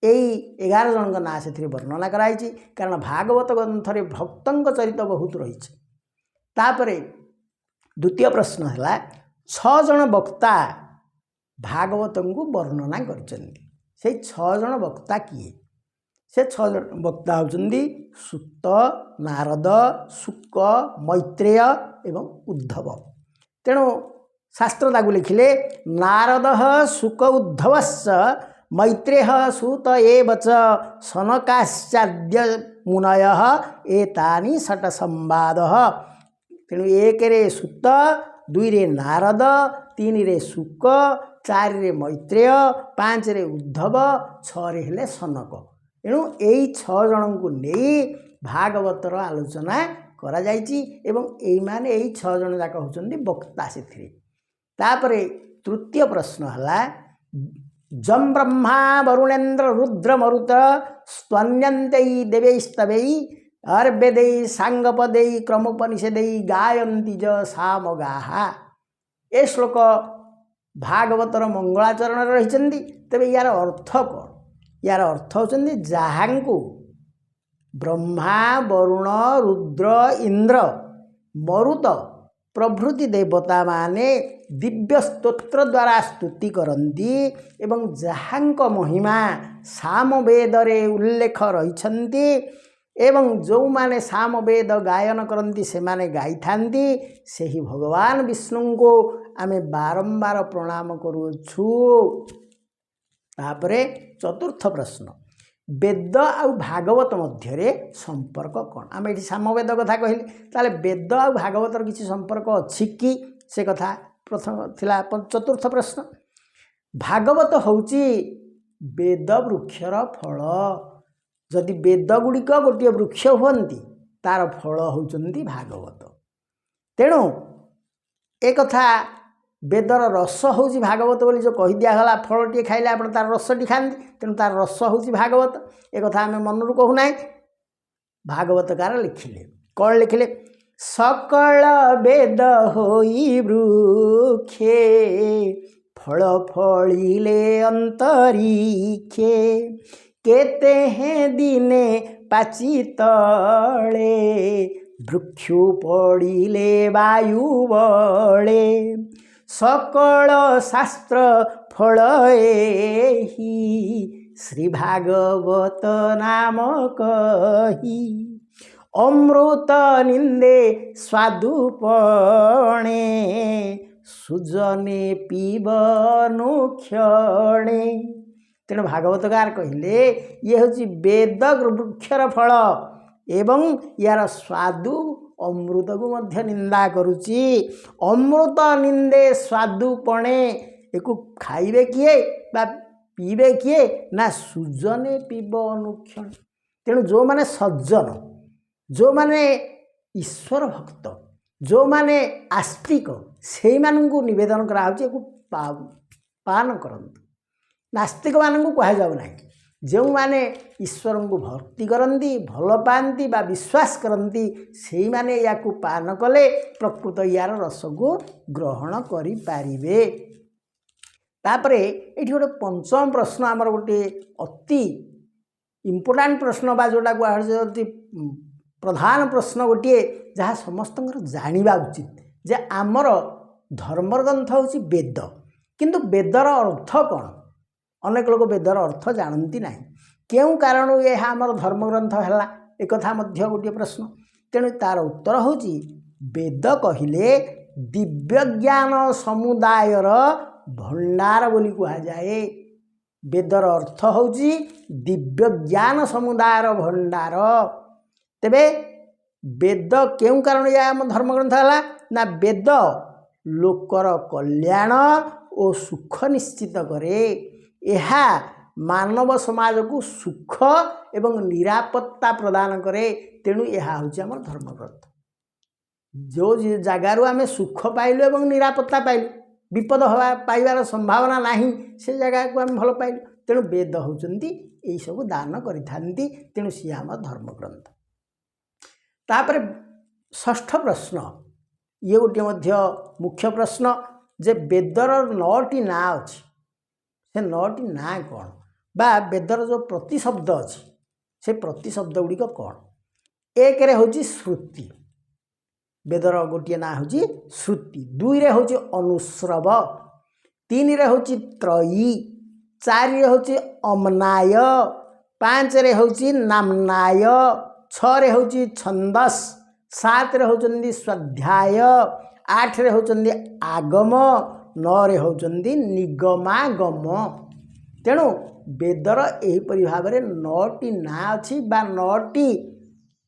ଏଇ 11 ଜଣଙ୍କ ନାଁ ସେଥିରେ ବର୍ଣ୍ଣନା କରାଯାଇଛି, କାରଣ ଭାଗବତ ଗ୍ରନ୍ଥରେ ଭକ୍ତଙ୍କ ଚରିତ୍ର ବହୁତ ରହିଛି। ତାପରେ ଦ୍ୱିତୀୟ ପ୍ରଶ୍ନ ହେଲା, 6 ଜଣ ବକ୍ତା ଭାଗବତଙ୍କୁ ବର୍ଣ୍ଣନା କରିଛନ୍ତି। ସେଇ 6 ଜଣ ବକ୍ତା କିଏ? ସେ 6 ଜଣ ବକ୍ତା ହେଉଛନ୍ତି ସୂତ, ନାରଦ, ଶୁକ, ମୈତ୍ରେୟ ଏବଂ ଉଦ୍ଧବ। ତେଣୁ ଶାସ୍ତ୍ର ତାକୁ ଲେଖିଲେ, ନାରଦ ଶୁକ ଉଦ୍ଧବଶ୍ଚ ମୈତ୍ରେୟ ସୂତ ଏବଚ ସନକାଶ୍ଚାଦ୍ୟ ମୁନୟଃ ଏତାନି ଷଟ ସମ୍ବାଦ। ତେଣୁ 1ରେ ସୂତ, 2ରେ ନାରଦ, 3ରେ ଶୁକ, 4ରେ ମୈତ୍ରେୟ, 5ରେ ଉଦ୍ଧବ, 6ରେ ହେଲେ ସନକ। ତେଣୁ ଏଇ 6 ଜଣଙ୍କୁ ନେଇ ଭାଗବତର ଆଲୋଚନା କରାଯାଇଛି ଏବଂ ଏଇମାନେ ଏଇ 6 ଜଣ ଯାକ ହେଉଛନ୍ତି ବକ୍ତା ସେଥିରେ। ତାପରେ ତୃତୀୟ ପ୍ରଶ୍ନ ହେଲା, ଯମ୍ ବ୍ରହ୍ମା ବରୁଣେନ୍ଦ୍ର ରୁଦ୍ର ମରୁତ ସ୍ତନ୍ୟନ୍ତୈ ଦେବୈସ୍ତବୈ ଅର୍ବେदै ସାଙ୍ଗପदै କ୍ରମୋପନିଷେदै ଗାୟନ୍ତି ଯ ସାମଗାଃ। ଏ ଶ୍ଲୋକ भागवतर मंगलाचरण रही। तेरे यार अर्थ कौन? यार अर्थ होचंदी जहांकु ब्रह्मा वरुण रुद्र इंद्र मरुत प्रभृति देवता माने दिव्य स्तोत्र द्वारा स्तुति करती एवं जहांक महिमा सामवेद रे उल्लेख रही एवं जो माने सामवेद गायन करती से माने गाई थांती से ही भगवान विष्णु को आमे बारंबार प्रणाम करूछु। तापरे चतुर्थ प्रश्न, वेद आ भागवत मध्य संपर्क कौन? आम ये सामवेद कथा कहले ताले वेद आ भागवतर किसी संपर्क अच्छी कि से कथा प्रथम थिला। चतुर्थ प्रश्न, भागवत होउची वेद वृक्षर फल। जदि वेद गुड़िक गोटे वृक्ष हुंती तार फल होउचंदी भागवत। तेणु एक कथा वेदर रस होउची भागवत बोली जो कही दिगला, फलटे खाइले आप तार रसटी खाती, तेणु तार रस होउची भागवत। एक कथा आम मनरू कहूना। भागवतकार लिखिले कौन? लिखिले सकल वेद होई वृक्षे फल फलिले अंतरिक्षे केते हैं दिने पाची तले वृक्षु पड़िले वायु बले सकल शास्त्र फल एहि श्री भागवत नाम कही अमृत निंदे स्वादुपणे सुजने पीबनु क्षणे। तेणु भागवतकार कहले ये हूँ वेद वृक्षर फल एवं यार स्वादु अमृत को मध्य निंदा करुची। अमृत निंदे स्वादुपणे एको खाइबे किए बा पीबे किए ना सुजने पीब अनुक्षण। तेणु जो माने सज्जन, जो माने ईश्वर भक्त, जो माने आस्तिक से मानू निवेदन कराऊँच पान करंतु। नास्तिक मानू कह जाऊ ना, जो माने ईश्वर को भक्ति करती भल पाती बा विश्वास करती से माने या पान कले प्रकृत यार रस को ग्रहण करि पारिबे। तापरे ये गोटे पंचम प्रश्न आमर गोटे अति इम्पोर्टाट प्रश्न बा जोटा कहते प्रधान प्रश्न गोटे जहाँ समस्त जानिबा उचित जे आमर धर्मग्रंथ होची वेद, किंतु वेदर अर्थ कौन? अनेक लोग वेदर अर्थ जानती ना, क्यों कारण यह आमर धर्मग्रंथ है एक गोटे प्रश्न। तेणु तार उत्तर होची वेद कहिले दिव्य ज्ञान समुदायर भंडार बोली कहा जाए। वेदर अर्थ होची दिव्य ज्ञान समुदायर भंडार। तेबे वेद क्यों कारण यह आम धर्मग्रंथ है ना, वेद लोकर कल्याण और सुख निश्चित करे। यह मानव समाज को सुख एवं निरापत्ता प्रदान करे। तेणु यह हूँ आम धर्मग्रंथ। जो जगार आम सुख पाइलु एवं निरापत्ता पाइलु, विपद हवा पाइबार संभावना नहीं, से जगह को आम भल पाइलु। तेणु वेद होचंती यही सब दान करिथांती। तेणु सी आम धर्मग्रंथ। तापर षष्ठ प्रश्न, ये गोटे मध्य मुख्य प्रश्न जे वेदर 9टी ना अच्छी, से 9टी ना कौन बा वेदर जो प्रतिशब्द अच्छी से प्रतिशब्द गुड़िक कौन? एक रे होची श्रुति, वेदर गोटे ना होची श्रुति। 2 रे होची अनुश्रव, 3 रे होची त्रयी, 4 रे होची अमनाय, 5 रे होची नामनाय, 6 रे होची छंदस, 7 रे होचंदी स्वाध्याय, 8 रे होचंदी आगम, 9 रे होचंदी निगमागम। तेणु वेदर एहीपरि भाव में 9टी ना अच्छी बा 9टी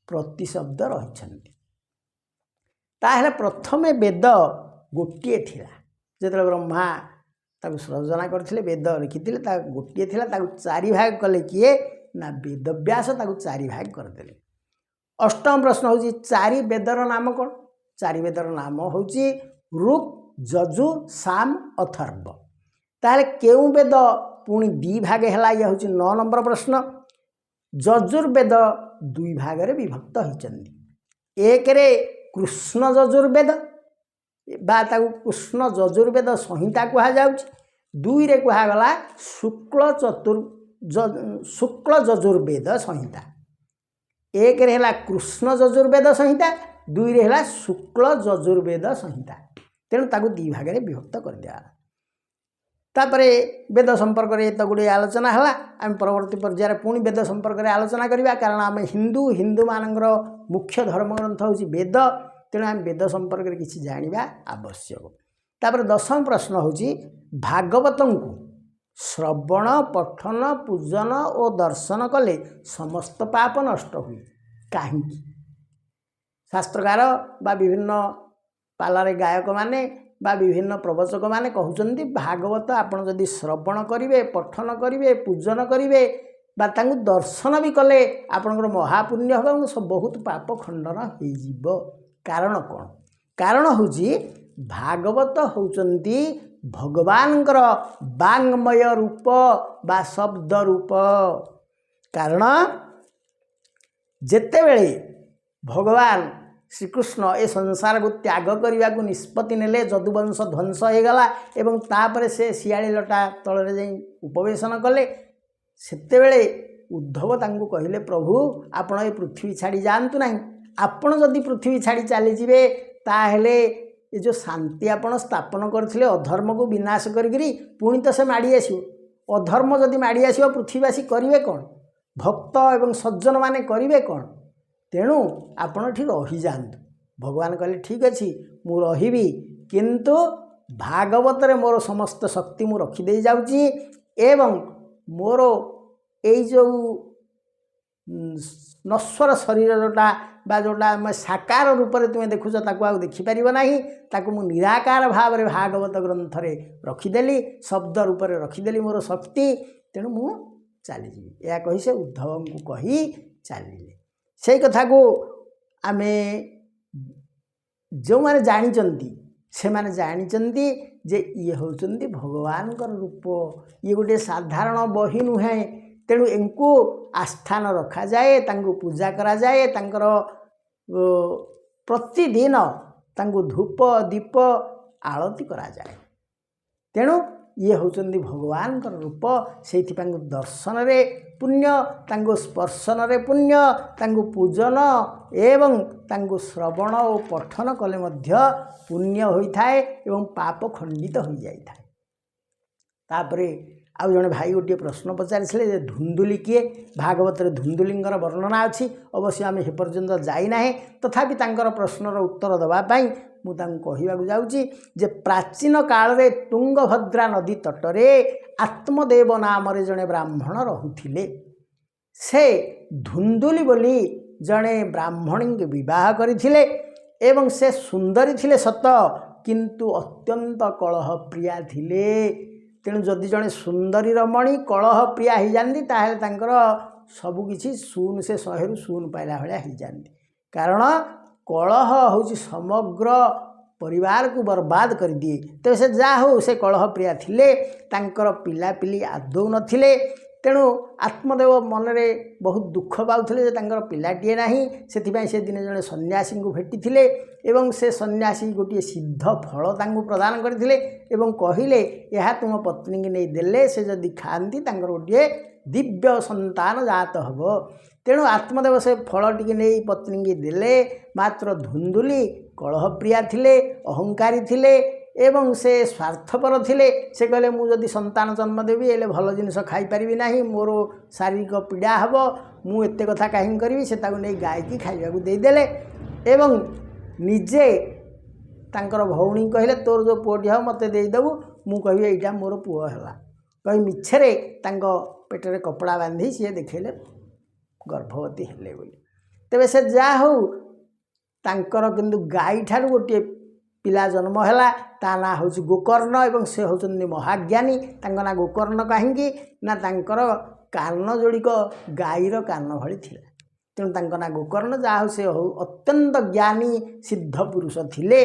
प्रतिशब्द रही। ताहले प्रथमे वेद गोटे थिला, जेतले ब्रह्मा ताकू सृजना करथिले वेद लिखिथिले ता गोटे थिला, ताकू 4 भाग कले किए ना वेदव्यास, ताकू 4 भाग करदेले। अष्टम प्रश्न होची 4 वेदर नाम कौन? 4 वेदर नाम होची ऋक् यजु साम अथर्व। ताहले केउ वेद पुणी 2 भाग है, यह हूँ 9 नंबर प्रश्न। यजुर्वेद 2 भाग में विभक्त होती। 1 रे कृष्ण यजुर्वेद ବା ତାକୁ କୃଷ୍ଣ ଯଜୁର୍ବେଦ ସଂହିତା କୁହାଯାଉଛି। 2ରେ କୁହାଗଲା ଶୁକ୍ଳ ଯଜୁର୍ବେଦ ସଂହିତା। 1ରେ ହେଲା କୃଷ୍ଣ ଯଜୁର୍ବେଦ ସଂହିତା, 2ରେ ହେଲା ଶୁକ୍ଳ ଯଜୁର୍ବେଦ ସଂହିତା। ତେଣୁ ତାକୁ 2 ଭାଗରେ ବିଭକ୍ତ କରିଦିଆଗଲା। ତାପରେ ବେଦ ସମ୍ପର୍କରେ ଏତ ଗୁଡ଼ିଏ ଆଲୋଚନା ହେଲା। ଆମେ ପରବର୍ତ୍ତୀ ପର୍ଯ୍ୟାୟରେ ପୁଣି ବେଦ ସମ୍ପର୍କରେ ଆଲୋଚନା କରିବା, କାରଣ ଆମେ ହିନ୍ଦୁମାନଙ୍କର ମୁଖ୍ୟ ଧର୍ମଗ୍ରନ୍ଥ ହେଉଛି ବେଦ। ତେଣୁ ଆମେ ବେଦ ସମ୍ପର୍କରେ କିଛି ଜାଣିବା ଆବଶ୍ୟକ। ତାପରେ 10ମ ପ୍ରଶ୍ନ ହେଉଛି ଭାଗବତଙ୍କୁ ଶ୍ରବଣ, ପଠନ, ପୂଜନ ଓ ଦର୍ଶନ କଲେ ସମସ୍ତ ପାପ ନଷ୍ଟ ହୁଏ, କାହିଁକି? ଶାସ୍ତ୍ରକାର ବା ବିଭିନ୍ନ ପାଲାରେ ଗାୟକମାନେ ବା ବିଭିନ୍ନ ପ୍ରବଚକମାନେ କହୁଛନ୍ତି ଭାଗବତ ଆପଣ ଯଦି ଶ୍ରବଣ କରିବେ, ପଠନ କରିବେ, ପୂଜନ କରିବେ ବା ତାଙ୍କୁ ଦର୍ଶନ ବି କଲେ ଆପଣଙ୍କର ମହାପୁଣ୍ୟ ହେବ ଏବଂ ବହୁତ ପାପ ଖଣ୍ଡନ ହୋଇଯିବ। କାରଣ କ'ଣ? କାରଣ ହେଉଛି ଭାଗବତ ହେଉଛନ୍ତି ଭଗବାନଙ୍କର ବାଙ୍ଗ୍ମୟ ରୂପ ବା ଶବ୍ଦ ରୂପ। କାରଣ ଯେତେବେଳେ ଭଗବାନ ଶ୍ରୀକୃଷ୍ଣ ଏ ସଂସାରକୁ ତ୍ୟାଗ କରିବାକୁ ନିଷ୍ପତ୍ତି ନେଲେ, ଯଦୁବଂଶ ଧ୍ୱଂସ ହୋଇଗଲା ଏବଂ ତାପରେ ସେ ଶିଆଳି ଲଟା ତଳରେ ଯାଇ ଉପବେଶନ କଲେ, ସେତେବେଳେ ଉଦ୍ଧବ ତାଙ୍କୁ କହିଲେ ପ୍ରଭୁ ଆପଣ ଏ ପୃଥିବୀ ଛାଡ଼ି ଯାଆନ୍ତୁ ନାହିଁ। ଆପଣ ଯଦି ପୃଥିବୀ ଛାଡ଼ି ଚାଲିଯିବେ ତାହେଲେ ଏ ଯେଉଁ ଶାନ୍ତି ଆପଣ ସ୍ଥାପନ କରିଥିଲେ ଅଧର୍ମକୁ ବିନାଶ କରିକିରି ପୁଣି ତ ସେ ମାଡ଼ି ଆସିବ। ଅଧର୍ମ ଯଦି ମାଡ଼ି ଆସିବ ପୃଥିବୀବାସୀ କରିବେ କ'ଣ? ଭକ୍ତ ଏବଂ ସଜ୍ଜନମାନେ କରିବେ କ'ଣ? ତେଣୁ ଆପଣ ଏଠି ରହିଯାଆନ୍ତୁ। ଭଗବାନ କହିଲେ ଠିକ୍ ଅଛି ମୁଁ ରହିବି, କିନ୍ତୁ ଭାଗବତରେ ମୋର ସମସ୍ତ ଶକ୍ତି ମୁଁ ରଖିଦେଇ ଯାଉଛି ଏବଂ ମୋର ଏଇ ଯେଉଁ ନଶ୍ୱର ଶରୀର ଯେଉଁଟା ବା ଯେଉଁଟା ଆମେ ସାକାର ରୂପରେ ତୁମେ ଦେଖୁଛ ତାକୁ ଆଉ ଦେଖିପାରିବ ନାହିଁ, ତାକୁ ମୁଁ ନିରାକାର ଭାବରେ ଭାଗବତ ଗ୍ରନ୍ଥରେ ରଖିଦେଲି, ଶବ୍ଦ ରୂପରେ ରଖିଦେଲି ମୋର ଶକ୍ତି। ତେଣୁ ମୁଁ ଚାଲିଯିବି। ଏହା କହି ସେ ଉଦ୍ଧବଙ୍କୁ କହି ଚାଲିଲେ। ସେଇ କଥାକୁ ଆମେ ଯେଉଁମାନେ ଜାଣିଛନ୍ତି ସେମାନେ ଜାଣିଛନ୍ତି ଯେ ଇଏ ହେଉଛନ୍ତି ଭଗବାନଙ୍କର ରୂପ, ଇଏ ଗୋଟିଏ ସାଧାରଣ ବହି ନୁହେଁ। ତେଣୁ ଏଙ୍କୁ ଆସ୍ଥାନ ରଖାଯାଏ, ତାଙ୍କୁ ପୂଜା କରାଯାଏ, ତାଙ୍କର ପ୍ରତିଦିନ ତାଙ୍କୁ ଧୂପ ଦୀପ ଆଳତି କରାଯାଏ। ତେଣୁ ଇଏ ହେଉଛନ୍ତି ଭଗବାନଙ୍କର ରୂପ। ସେଇଥିପାଇଁ ଦର୍ଶନରେ ପୁଣ୍ୟ, ତାଙ୍କୁ ସ୍ପର୍ଶନରେ ପୁଣ୍ୟ, ତାଙ୍କୁ ପୂଜନ ଏବଂ ତାଙ୍କୁ ଶ୍ରବଣ ଓ ପଠନ କଲେ ମଧ୍ୟ ପୁଣ୍ୟ ହୋଇଥାଏ ଏବଂ ପାପ ଖଣ୍ଡିତ ହୋଇଯାଇଥାଏ। ତାପରେ ଆଉ ଜଣେ ଭାଇ ଗୋଟିଏ ପ୍ରଶ୍ନ ପଚାରିଥିଲେ ଯେ ଧୁନ୍ଦୁଲି କିଏ? ଭାଗବତରେ ଧୁନ୍ଦୁଲିଙ୍କର ବର୍ଣ୍ଣନା ଅଛି। ଅବଶ୍ୟ ଆମେ ସେ ପର୍ଯ୍ୟନ୍ତ ଯାଇନାହେଁ, ତଥାପି ତାଙ୍କର ପ୍ରଶ୍ନର ଉତ୍ତର ଦେବା ପାଇଁ ମୁଁ ତାଙ୍କୁ କହିବାକୁ ଯାଉଛି ଯେ ପ୍ରାଚୀନ କାଳରେ ତୁଙ୍ଗଭଦ୍ରା ନଦୀ ତଟରେ ଆତ୍ମଦେବ ନାମରେ ଜଣେ ବ୍ରାହ୍ମଣ ରହୁଥିଲେ। ସେ ଧୁନ୍ଦୁଲି ବୋଲି ଜଣେ ବ୍ରାହ୍ମଣୀଙ୍କୁ ବିବାହ କରିଥିଲେ ଏବଂ ସେ ସୁନ୍ଦରୀ ଥିଲେ ସତ, କିନ୍ତୁ ଅତ୍ୟନ୍ତ କଳହପ୍ରିୟା ଥିଲେ। ତେଣୁ ଯଦି ଜଣେ ସୁନ୍ଦରୀ ରମଣୀ କଳହପ୍ରିୟା ହୋଇଯାନ୍ତି ତାହେଲେ ତାଙ୍କର ସବୁକିଛି ଶୂନ, ସେ 100ରୁ 0 ପାଇଲା ଭଳିଆ ହୋଇଯାନ୍ତି। କାରଣ କଳହ ହେଉଛି ସମଗ୍ର ପରିବାରକୁ ବର୍ବାଦ କରିଦିଏ। ତେବେ ସେ ଯାହା ହେଉ ସେ କଳହପ୍ରିୟା ଥିଲେ, ତାଙ୍କର ପିଲାପିଲି ଆଦୌ ନଥିଲେ। ତେଣୁ ଆତ୍ମଦେବ ମନରେ ବହୁତ ଦୁଃଖ ପାଉଥିଲେ ଯେ ତାଙ୍କର ପିଲାଟିଏ ନାହିଁ। ସେଥିପାଇଁ ସେ ଦିନେ ଜଣେ ସନ୍ନ୍ୟାସୀଙ୍କୁ ଭେଟିଥିଲେ ଏବଂ ସେ ସନ୍ନ୍ୟାସୀ ଗୋଟିଏ ସିଦ୍ଧ ଫଳ ତାଙ୍କୁ ପ୍ରଦାନ କରିଥିଲେ ଏବଂ କହିଲେ ଏହା ତୁମ ପତ୍ନୀକି ନେଇ ଦେଲେ ସେ ଯଦି ଖାଆନ୍ତି ତାଙ୍କର ଗୋଟିଏ ଦିବ୍ୟ ସନ୍ତାନ ଜାତ ହେବ। ତେଣୁ ଆତ୍ମଦେବ ସେ ଫଳ ଟିକେ ନେଇ ପତ୍ନୀକି ଦେଲେ। ମାତ୍ର ଧୁନ୍ଦୁଲି କଳହପ୍ରିୟା ଥିଲେ, ଅହଙ୍କାରୀ ଥିଲେ ଏବଂ ସେ ସ୍ୱାର୍ଥପର ଥିଲେ। ସେ କହିଲେ ମୁଁ ଯଦି ସନ୍ତାନ ଜନ୍ମ ଦେବି ହେଲେ ଭଲ ଜିନିଷ ଖାଇପାରିବି ନାହିଁ, ମୋର ଶାରୀରିକ ପୀଡ଼ା ହେବ, ମୁଁ ଏତେ କଥା କାହିଁକି କରିବି। ସେ ତାକୁ ନେଇ ଗାଈକି ଖାଇବାକୁ ଦେଇଦେଲେ ଏବଂ ନିଜେ ତାଙ୍କର ଭଉଣୀ କହିଲେ ତୋର ଯେଉଁ ପୁଅଟି ହେବ ମୋତେ ଦେଇଦେବୁ, ମୁଁ କହିବି ଏଇଟା ମୋର ପୁଅ ହେଲା। କହି ମିଛରେ ତାଙ୍କ ପେଟରେ କପଡ଼ା ବାନ୍ଧି ସିଏ ଦେଖେଇଲେ ଗର୍ଭବତୀ ହେଲେ ବୋଲି। ତେବେ ସେ ଯାହା ହେଉ ତାଙ୍କର କିନ୍ତୁ ଗାଈଠାରୁ ଗୋଟିଏ ପିଲା ଜନ୍ମ ହେଲା। ତା ନାଁ ହେଉଛି ଗୋକର୍ଣ୍ଣ ଏବଂ ସେ ହେଉଛନ୍ତି ମହାଜ୍ଞାନୀ। ତାଙ୍କ ନାଁ ଗୋକର୍ଣ୍ଣ କାହିଁକି ନା ତାଙ୍କର କାନ ଯୋଡ଼ିକ ଗାଈର କାନ ଭଳି ଥିଲା। ତେଣୁ ତାଙ୍କ ନାଁ ଗୋକର୍ଣ୍ଣ। ଯାହା ହେଉ ସେ ଅତ୍ୟନ୍ତ ଜ୍ଞାନୀ ସିଦ୍ଧ ପୁରୁଷ ଥିଲେ।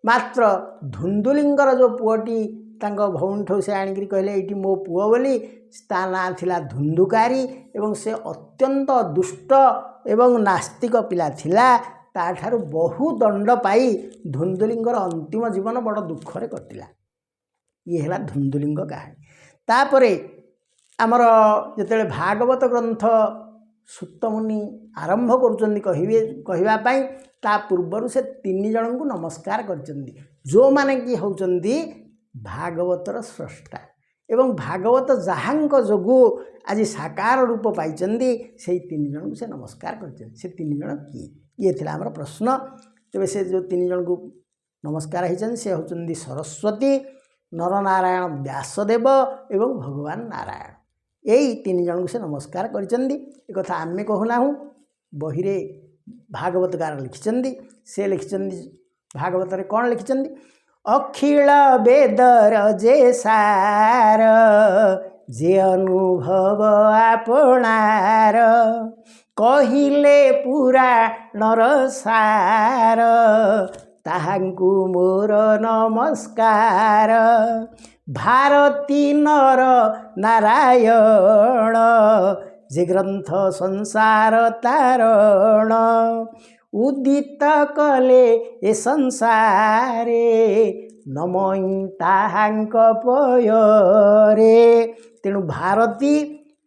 ମାତ୍ର ଧୁନ୍ଦୁଲିଙ୍କର ଯେଉଁ ପୁଅଟି ତାଙ୍କ ଭଉଣୀଠୁ ସେ ଆଣିକରି କହିଲେ ଏଇଠି ମୋ ପୁଅ ବୋଲି, ତା ନାଁ ଥିଲା ଧୁନ୍ଦୁକାରୀ ଏବଂ ସେ ଅତ୍ୟନ୍ତ ଦୁଷ୍ଟ ଏବଂ ନାସ୍ତିକ ପିଲା ଥିଲା। ତାଠାରୁ ବହୁ ଦଣ୍ଡ ପାଇ ଧୁନ୍ଦୁଲିଙ୍କର ଅନ୍ତିମ ଜୀବନ ବଡ଼ ଦୁଃଖରେ କଟିଲା। ଇଏ ହେଲା ଧୁନ୍ଦୁଲିଙ୍କ କାହାଣୀ। ତାପରେ ଆମର ଯେତେବେଳେ ଭାଗବତ ଗ୍ରନ୍ଥ ସୁତମୁନି ଆରମ୍ଭ କରୁଛନ୍ତି କହିବା ପାଇଁ, ତା ପୂର୍ବରୁ ସେ 3 ଜଣଙ୍କୁ ନମସ୍କାର କରିଛନ୍ତି, ଯେଉଁମାନେ କି ହେଉଛନ୍ତି ଭାଗବତର ସ୍ରଷ୍ଟା ଏବଂ ଭାଗବତ ଯାହାଙ୍କ ଯୋଗୁଁ ଆଜି ସାକାର ରୂପ ପାଇଛନ୍ତି, ସେଇ 3 ଜଣଙ୍କୁ ସେ ନମସ୍କାର କରିଛନ୍ତି। ସେ 3 ଜଣ କିଏ? ଇଏ ଥିଲା ଆମର ପ୍ରଶ୍ନ। ତେବେ ସେ ଯେଉଁ 3 ଜଣଙ୍କୁ ନମସ୍କାର ହେଇଛନ୍ତି ସେ ହେଉଛନ୍ତି ସରସ୍ୱତୀ, ନରନାରାୟଣ ବ୍ୟାସଦେବ ଏବଂ ଭଗବାନ ନାରାୟଣ। ଏଇ 3 ଜଣଙ୍କୁ ସେ ନମସ୍କାର କରିଛନ୍ତି। ଏକଥା ଆମେ କହୁନାହୁଁ, ବହିରେ ଭାଗବତକାର ଲେଖିଛନ୍ତି। ସେ ଲେଖିଛନ୍ତି ଭାଗବତରେ କ'ଣ ଲେଖିଛନ୍ତି? ଅଖିଳ ବେଦର ଯେ ସାର, ଯେ ଅନୁଭବ ଆପଣାର, କହିଲେ ପୁରାଣର ସାର, ତାହାଙ୍କୁ ମୋର ନମସ୍କାର। ଭାରତୀ ନର ନାରାୟଣ, ଯେ ଗ୍ରନ୍ଥ ସଂସାର ତାରଣ, ଉଦିତ କଲେ ଏ ସଂସାରେ, ନମଇ ତାହାଙ୍କ ପୟରେ। ତେଣୁ ଭାରତୀ,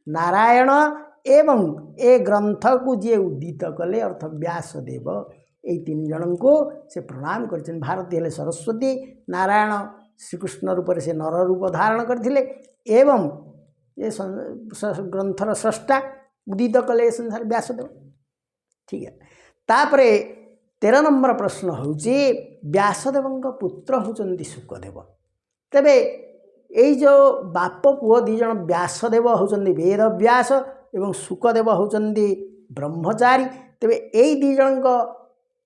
ନାରାୟଣ ଏବଂ ଏ ଗ୍ରନ୍ଥକୁ ଯିଏ ଉଦିତ କଲେ ଅର୍ଥ ବ୍ୟାସଦେବ, ଏଇ 3 ଜଣଙ୍କୁ ସେ ପ୍ରଣାମ କରିଛନ୍ତି। ଭାରତୀ ହେଲେ ସରସ୍ୱତୀ, ନାରାୟଣ ଶ୍ରୀକୃଷ୍ଣ ରୂପରେ ସେ ନର ରୂପ ଧାରଣ କରିଥିଲେ ଏବଂ ଏ ଗ୍ରନ୍ଥର ସ୍ରଷ୍ଟା, ଉଦିତ କଲେ ଏ ସଂସାର ବ୍ୟାସଦେବ। ଠିକ୍ ଅଛି। ତାପରେ 13 ନମ୍ବର ପ୍ରଶ୍ନ ହେଉଛି ବ୍ୟାସଦେବଙ୍କ ପୁତ୍ର ହେଉଛନ୍ତି ଶୁକଦେବ। ତେବେ ଏଇ ଯେଉଁ ବାପ ପୁଅ 2 ଜଣ, ବ୍ୟାସଦେବ ହେଉଛନ୍ତି ବେଦବ୍ୟାସ ଏବଂ ଶୁକଦେବ ହେଉଛନ୍ତି ବ୍ରହ୍ମଚାରୀ। ତେବେ ଏଇ 2 ଜଣଙ୍କ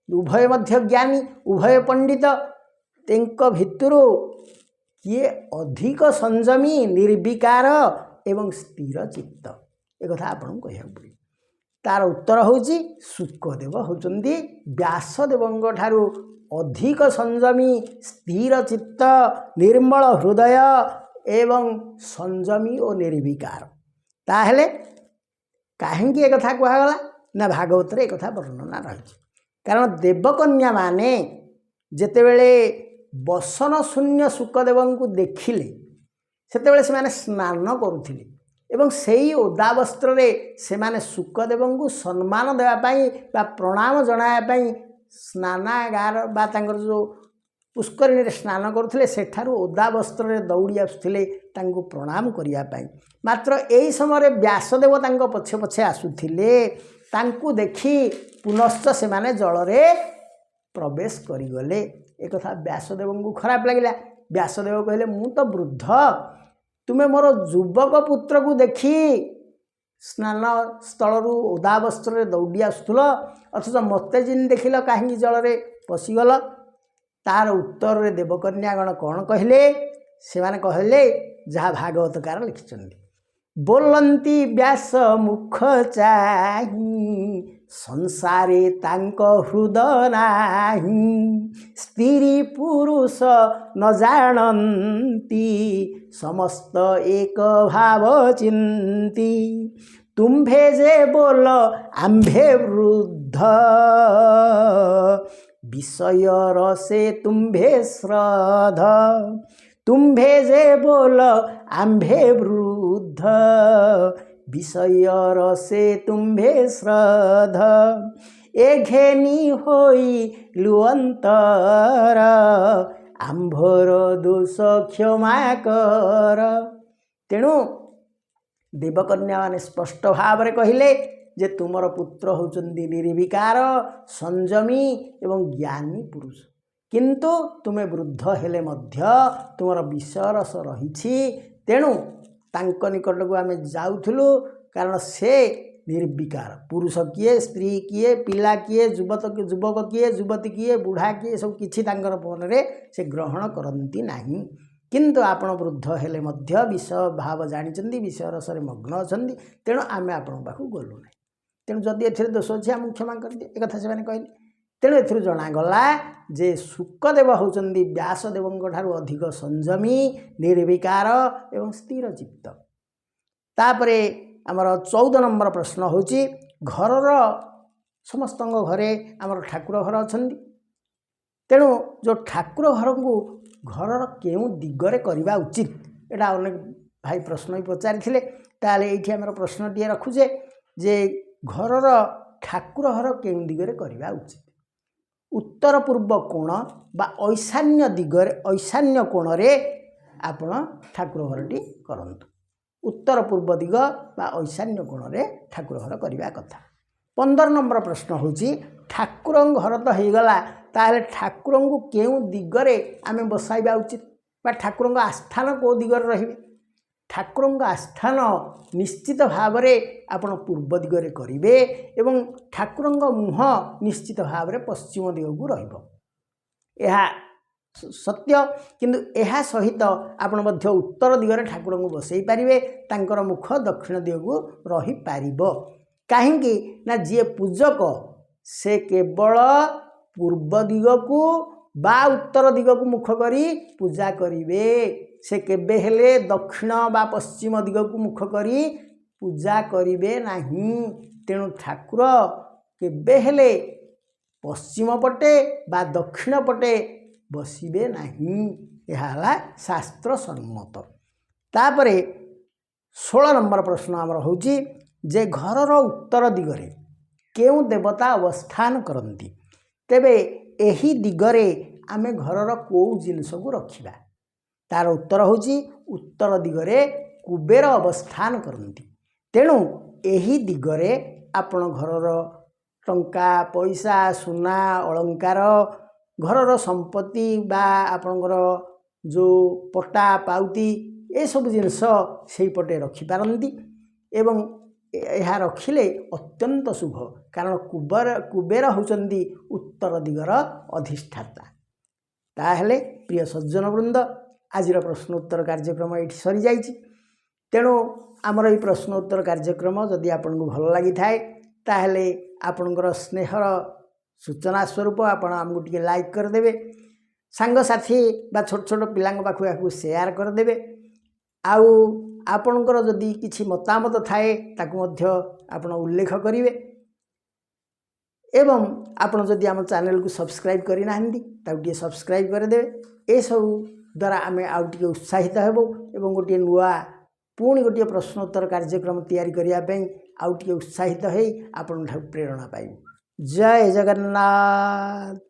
ଉଭୟ ମଧ୍ୟ ଜ୍ଞାନୀ, ଉଭୟ ପଣ୍ଡିତ। ତାଙ୍କ ଭିତରୁ କିଏ ଅଧିକ ସଂଯମୀ, ନିର୍ବିକାର ଏବଂ ସ୍ଥିର ଚିତ୍ତ? ଏକଥା ଆପଣଙ୍କୁ କହିବାକୁ ପଡ଼ିବ। ତାର ଉତ୍ତର ହେଉଛି ଶୁକଦେବ ହେଉଛନ୍ତି ବ୍ୟାସଦେବଙ୍କ ଠାରୁ ଅଧିକ ସଂଯମୀ, ସ୍ଥିର ଚିତ୍ତ, ନିର୍ମଳ ହୃଦୟ ଏବଂ ସଂଯମୀ ଓ ନିର୍ବିକାର। ତାହେଲେ କାହିଁକି ଏକଥା କୁହାଗଲା? ନା ଭାଗବତରେ ଏକଥା ବର୍ଣ୍ଣନା ରହିଛି। କାରଣ ଦେବକନ୍ୟାମାନେ ଯେତେବେଳେ ବସନ ଶୂନ୍ୟ ଶୁକଦେବଙ୍କୁ ଦେଖିଲେ, ସେତେବେଳେ ସେମାନେ ସ୍ନାନ କରୁଥିଲେ ଏବଂ ସେହି ଓଦା ବସ୍ତ୍ରରେ ସେମାନେ ଶୁକଦେବଙ୍କୁ ସମ୍ମାନ ଦେବା ପାଇଁ ବା ପ୍ରଣାମ ଜଣାଇବା ପାଇଁ ସ୍ନାନାଗାର ବା ତାଙ୍କର ଯେଉଁ ପୁଷ୍କରିଣୀରେ ସ୍ନାନ କରୁଥିଲେ, ସେଠାରୁ ଓଦା ବସ୍ତ୍ରରେ ଦୌଡ଼ି ଆସୁଥିଲେ ତାଙ୍କୁ ପ୍ରଣାମ କରିବା ପାଇଁ। ମାତ୍ର ଏହି ସମୟରେ ବ୍ୟାସଦେବ ତାଙ୍କ ପଛେ ପଛେ ଆସୁଥିଲେ। ତାଙ୍କୁ ଦେଖି ପୁନଶ୍ଚ ସେମାନେ ଜଳରେ ପ୍ରବେଶ କରିଗଲେ। ଏକଥା ବ୍ୟାସଦେବଙ୍କୁ ଖରାପ ଲାଗିଲା। ବ୍ୟାସଦେବ କହିଲେ, ମୁଁ ତ ବୃଦ୍ଧ, ତୁମେ ମୋର ଯୁବକ ପୁତ୍ରକୁ ଦେଖି ସ୍ନାନ ସ୍ଥଳରୁ ଓଦା ବସ୍ତ୍ରରେ ଦୌଡ଼ି ଆସୁଥିଲ, ଅଥଚ ମୋତେ ଯେମିତି ଦେଖିଲ କାହିଁକି ଜଳରେ ପଶିଗଲ? ତାର ଉତ୍ତରରେ ଦେବକନ୍ୟାଗଣ କ'ଣ କହିଲେ? ସେମାନେ କହିଲେ ଯାହା ଭାଗବତକାର ଲେଖିଛନ୍ତି, ବୋଲନ୍ତି ବ୍ୟାସ ମୁଖ ଚାହିଁ, ସଂସାରେ ତାଙ୍କ ହୃଦ ନାହିଁ, ସ୍ତ୍ରୀ ପୁରୁଷ ନ ଜାଣନ୍ତି, ସମସ୍ତ ଏକ ଭାବ ଚିନ୍ତି, ତୁମ୍ଭେ ଯେ ବୋଲ ଆମ୍ଭେ ବୃଦ୍ଧ, ବିଷୟ ରସେ ତୁମ୍ଭେ ଶ୍ରଦ୍ଧ, ତୁମ୍ଭେ ଯେ ବୋଲ ଆମ୍ଭେ ବୃଦ୍ଧ, ବିଷୟ ରସେ ତୁମ୍ଭେ ଶ୍ରଦ୍ଧ, ଏ ଘେନି ହୋଇ ଲୁଅନ୍ତର, ଆମ୍ଭର ଦୋଷ କ୍ଷମା କର। ତେଣୁ ଦେବକନ୍ୟାମାନେ ସ୍ପଷ୍ଟ ଭାବରେ କହିଲେ ଯେ ତୁମର ପୁତ୍ର ହେଉଛନ୍ତି ନିର୍ବିକାର, ସଂଯମୀ ଏବଂ ଜ୍ଞାନୀ ପୁରୁଷ, କିନ୍ତୁ ତୁମେ ବୃଦ୍ଧ ହେଲେ ମଧ୍ୟ ତୁମର ବିଷୟରସ ରହିଛି। ତେଣୁ ତାଙ୍କ ନିକଟକୁ ଆମେ ଯାଉଥିଲୁ କାରଣ ସେ ନିର୍ବିକାର। ପୁରୁଷ କିଏ, ସ୍ତ୍ରୀ କିଏ, ପିଲା କିଏ, ଯୁବକ କିଏ, ଯୁବତୀ କିଏ, ବୁଢ଼ା କିଏ, ସବୁ କିଛି ତାଙ୍କର ମନରେ ସେ ଗ୍ରହଣ କରନ୍ତି ନାହିଁ। କିନ୍ତୁ ଆପଣ ବୃଦ୍ଧ ହେଲେ ମଧ୍ୟ ବିଷୟ ଭାବ ଜାଣିଛନ୍ତି, ବିଷୟ ରସରେ ମଗ୍ନ ଅଛନ୍ତି, ତେଣୁ ଆମେ ଆପଣଙ୍କ ପାଖକୁ ଗଲୁ ନାହିଁ। ତେଣୁ ଯଦି ଏଥିରେ ଦୋଷ ଅଛି ଆମକୁ କ୍ଷମା କରିଦିଏ, ଏକଥା ସେମାନେ କହିଲେ। ତେଣୁ ଏଥିରୁ ଜଣାଗଲା ଯେ ଶୁକଦେବ ହେଉଛନ୍ତି ବ୍ୟାସଦେବଙ୍କ ଠାରୁ ଅଧିକ ସଂଯମୀ, ନିର୍ବିକାର ଏବଂ ସ୍ଥିର ଚିତ୍ତ। ତାପରେ ଆମର 14 ନମ୍ବର ପ୍ରଶ୍ନ ହେଉଛି ଘରର समस्त घरे आमर ठाकुर घर अच्छा तेणु जो ठाकुर घर को घर केउ दिगरे करवा उचित एटा अनेक भाई प्रश्न भी पचारि ये आम प्रश्न टे रखुचे जे घर ठाकुर घर केउ दिगरे करवा उचित उत्तर पूर्व कोण बा ईशान्य दिगरे ईशान्य कोण रे आपण ठाकुर घरटी करंतु उत्तर पूर्व दिग बा ईशान्य कोण रे ठाकुर घर करवा कथा 15 नंबर प्रश्न होची ठाकुर घर तो हो गला ताले ठाकुर को केउ दिगरे आमे बसाइबा उचित बा ठाकुर आस्थान को दिगरे रहिबे ठाकुर आस्थान निश्चित भाव में आपण पूर्व दिगरे करिवे एवं ठाकुर मुह निश्चित भाव में पश्चिम दिग को रहिबो एहा सत्य किंतु एहा सहित आपण मध्य उत्तर दिगरे ठाकुर को बसई पारिबे तांकर मुख दक्षिण दिग को रही पारिबो काहेकि ना जी पूजक से केवल पूर्व दिग को बा उत्तर दिग को मुख करी पूजा करिवे से केबे हेले दक्षिण बा पश्चिम दिग को मुख करी पूजा करिवे नाही तेणु ठाकुर केबे हेले पश्चिम पटे बा दक्षिण पटे बसिबे नाही यह शास्त्र सम्मत तापरे 16 नंबर प्रश्न आमर होची जे घरर उत्तर दिगरे केउ देवता अवस्थान करती तेबे एही दिगरे आमे घरर को जिनस को रखिबा तार उत्तर होची उत्तर दिगरे कुबेर अवस्थान करती तेणु एही दिगरे आपण घरर टंका पैसा सुना अलंकार घरर संपत्ति बा आपणकर जो पट्टा पाउती ए सब जिनस सेही पटे रखि पारंती एवं यह रखिले अत्यंत शुभ कारण कुबेर होचंदी उत्तर दिगर अधिष्ठाता ताहेले प्रिय सज्जन वृंद आज प्रश्नोत्तर कार्यक्रम ये सरी जाइए तेणु आमर ये प्रश्नोत्तर कार्यक्रम जदि आपन को भल लगी थाए ताहेले आपनकर स्नेहर सूचना स्वरूप आपण आमको टिके लाइक करदेवे सांग साथी बा छोट छोट पिलांग पाखु याकु शेयर करदेवे आउ आपणकर जदि किछि मतामत थाए ताकु मध्य आपण उल्लेख करिवे एवं आपण जदि आम चैनल को सब्सक्राइब करि नाहंदी ताकु टिके सब्सक्राइब करदेवे ए सब द्वारा आमे आउ टिके उत्साहित हेबो एवं गोटे नुआ पुणी गोटे प्रश्नोत्तर कार्यक्रम तैयारी करिया पई आउ टिके उत्साहित हेई आपण प्रेरणा पाइबो जय जगन्नाथ।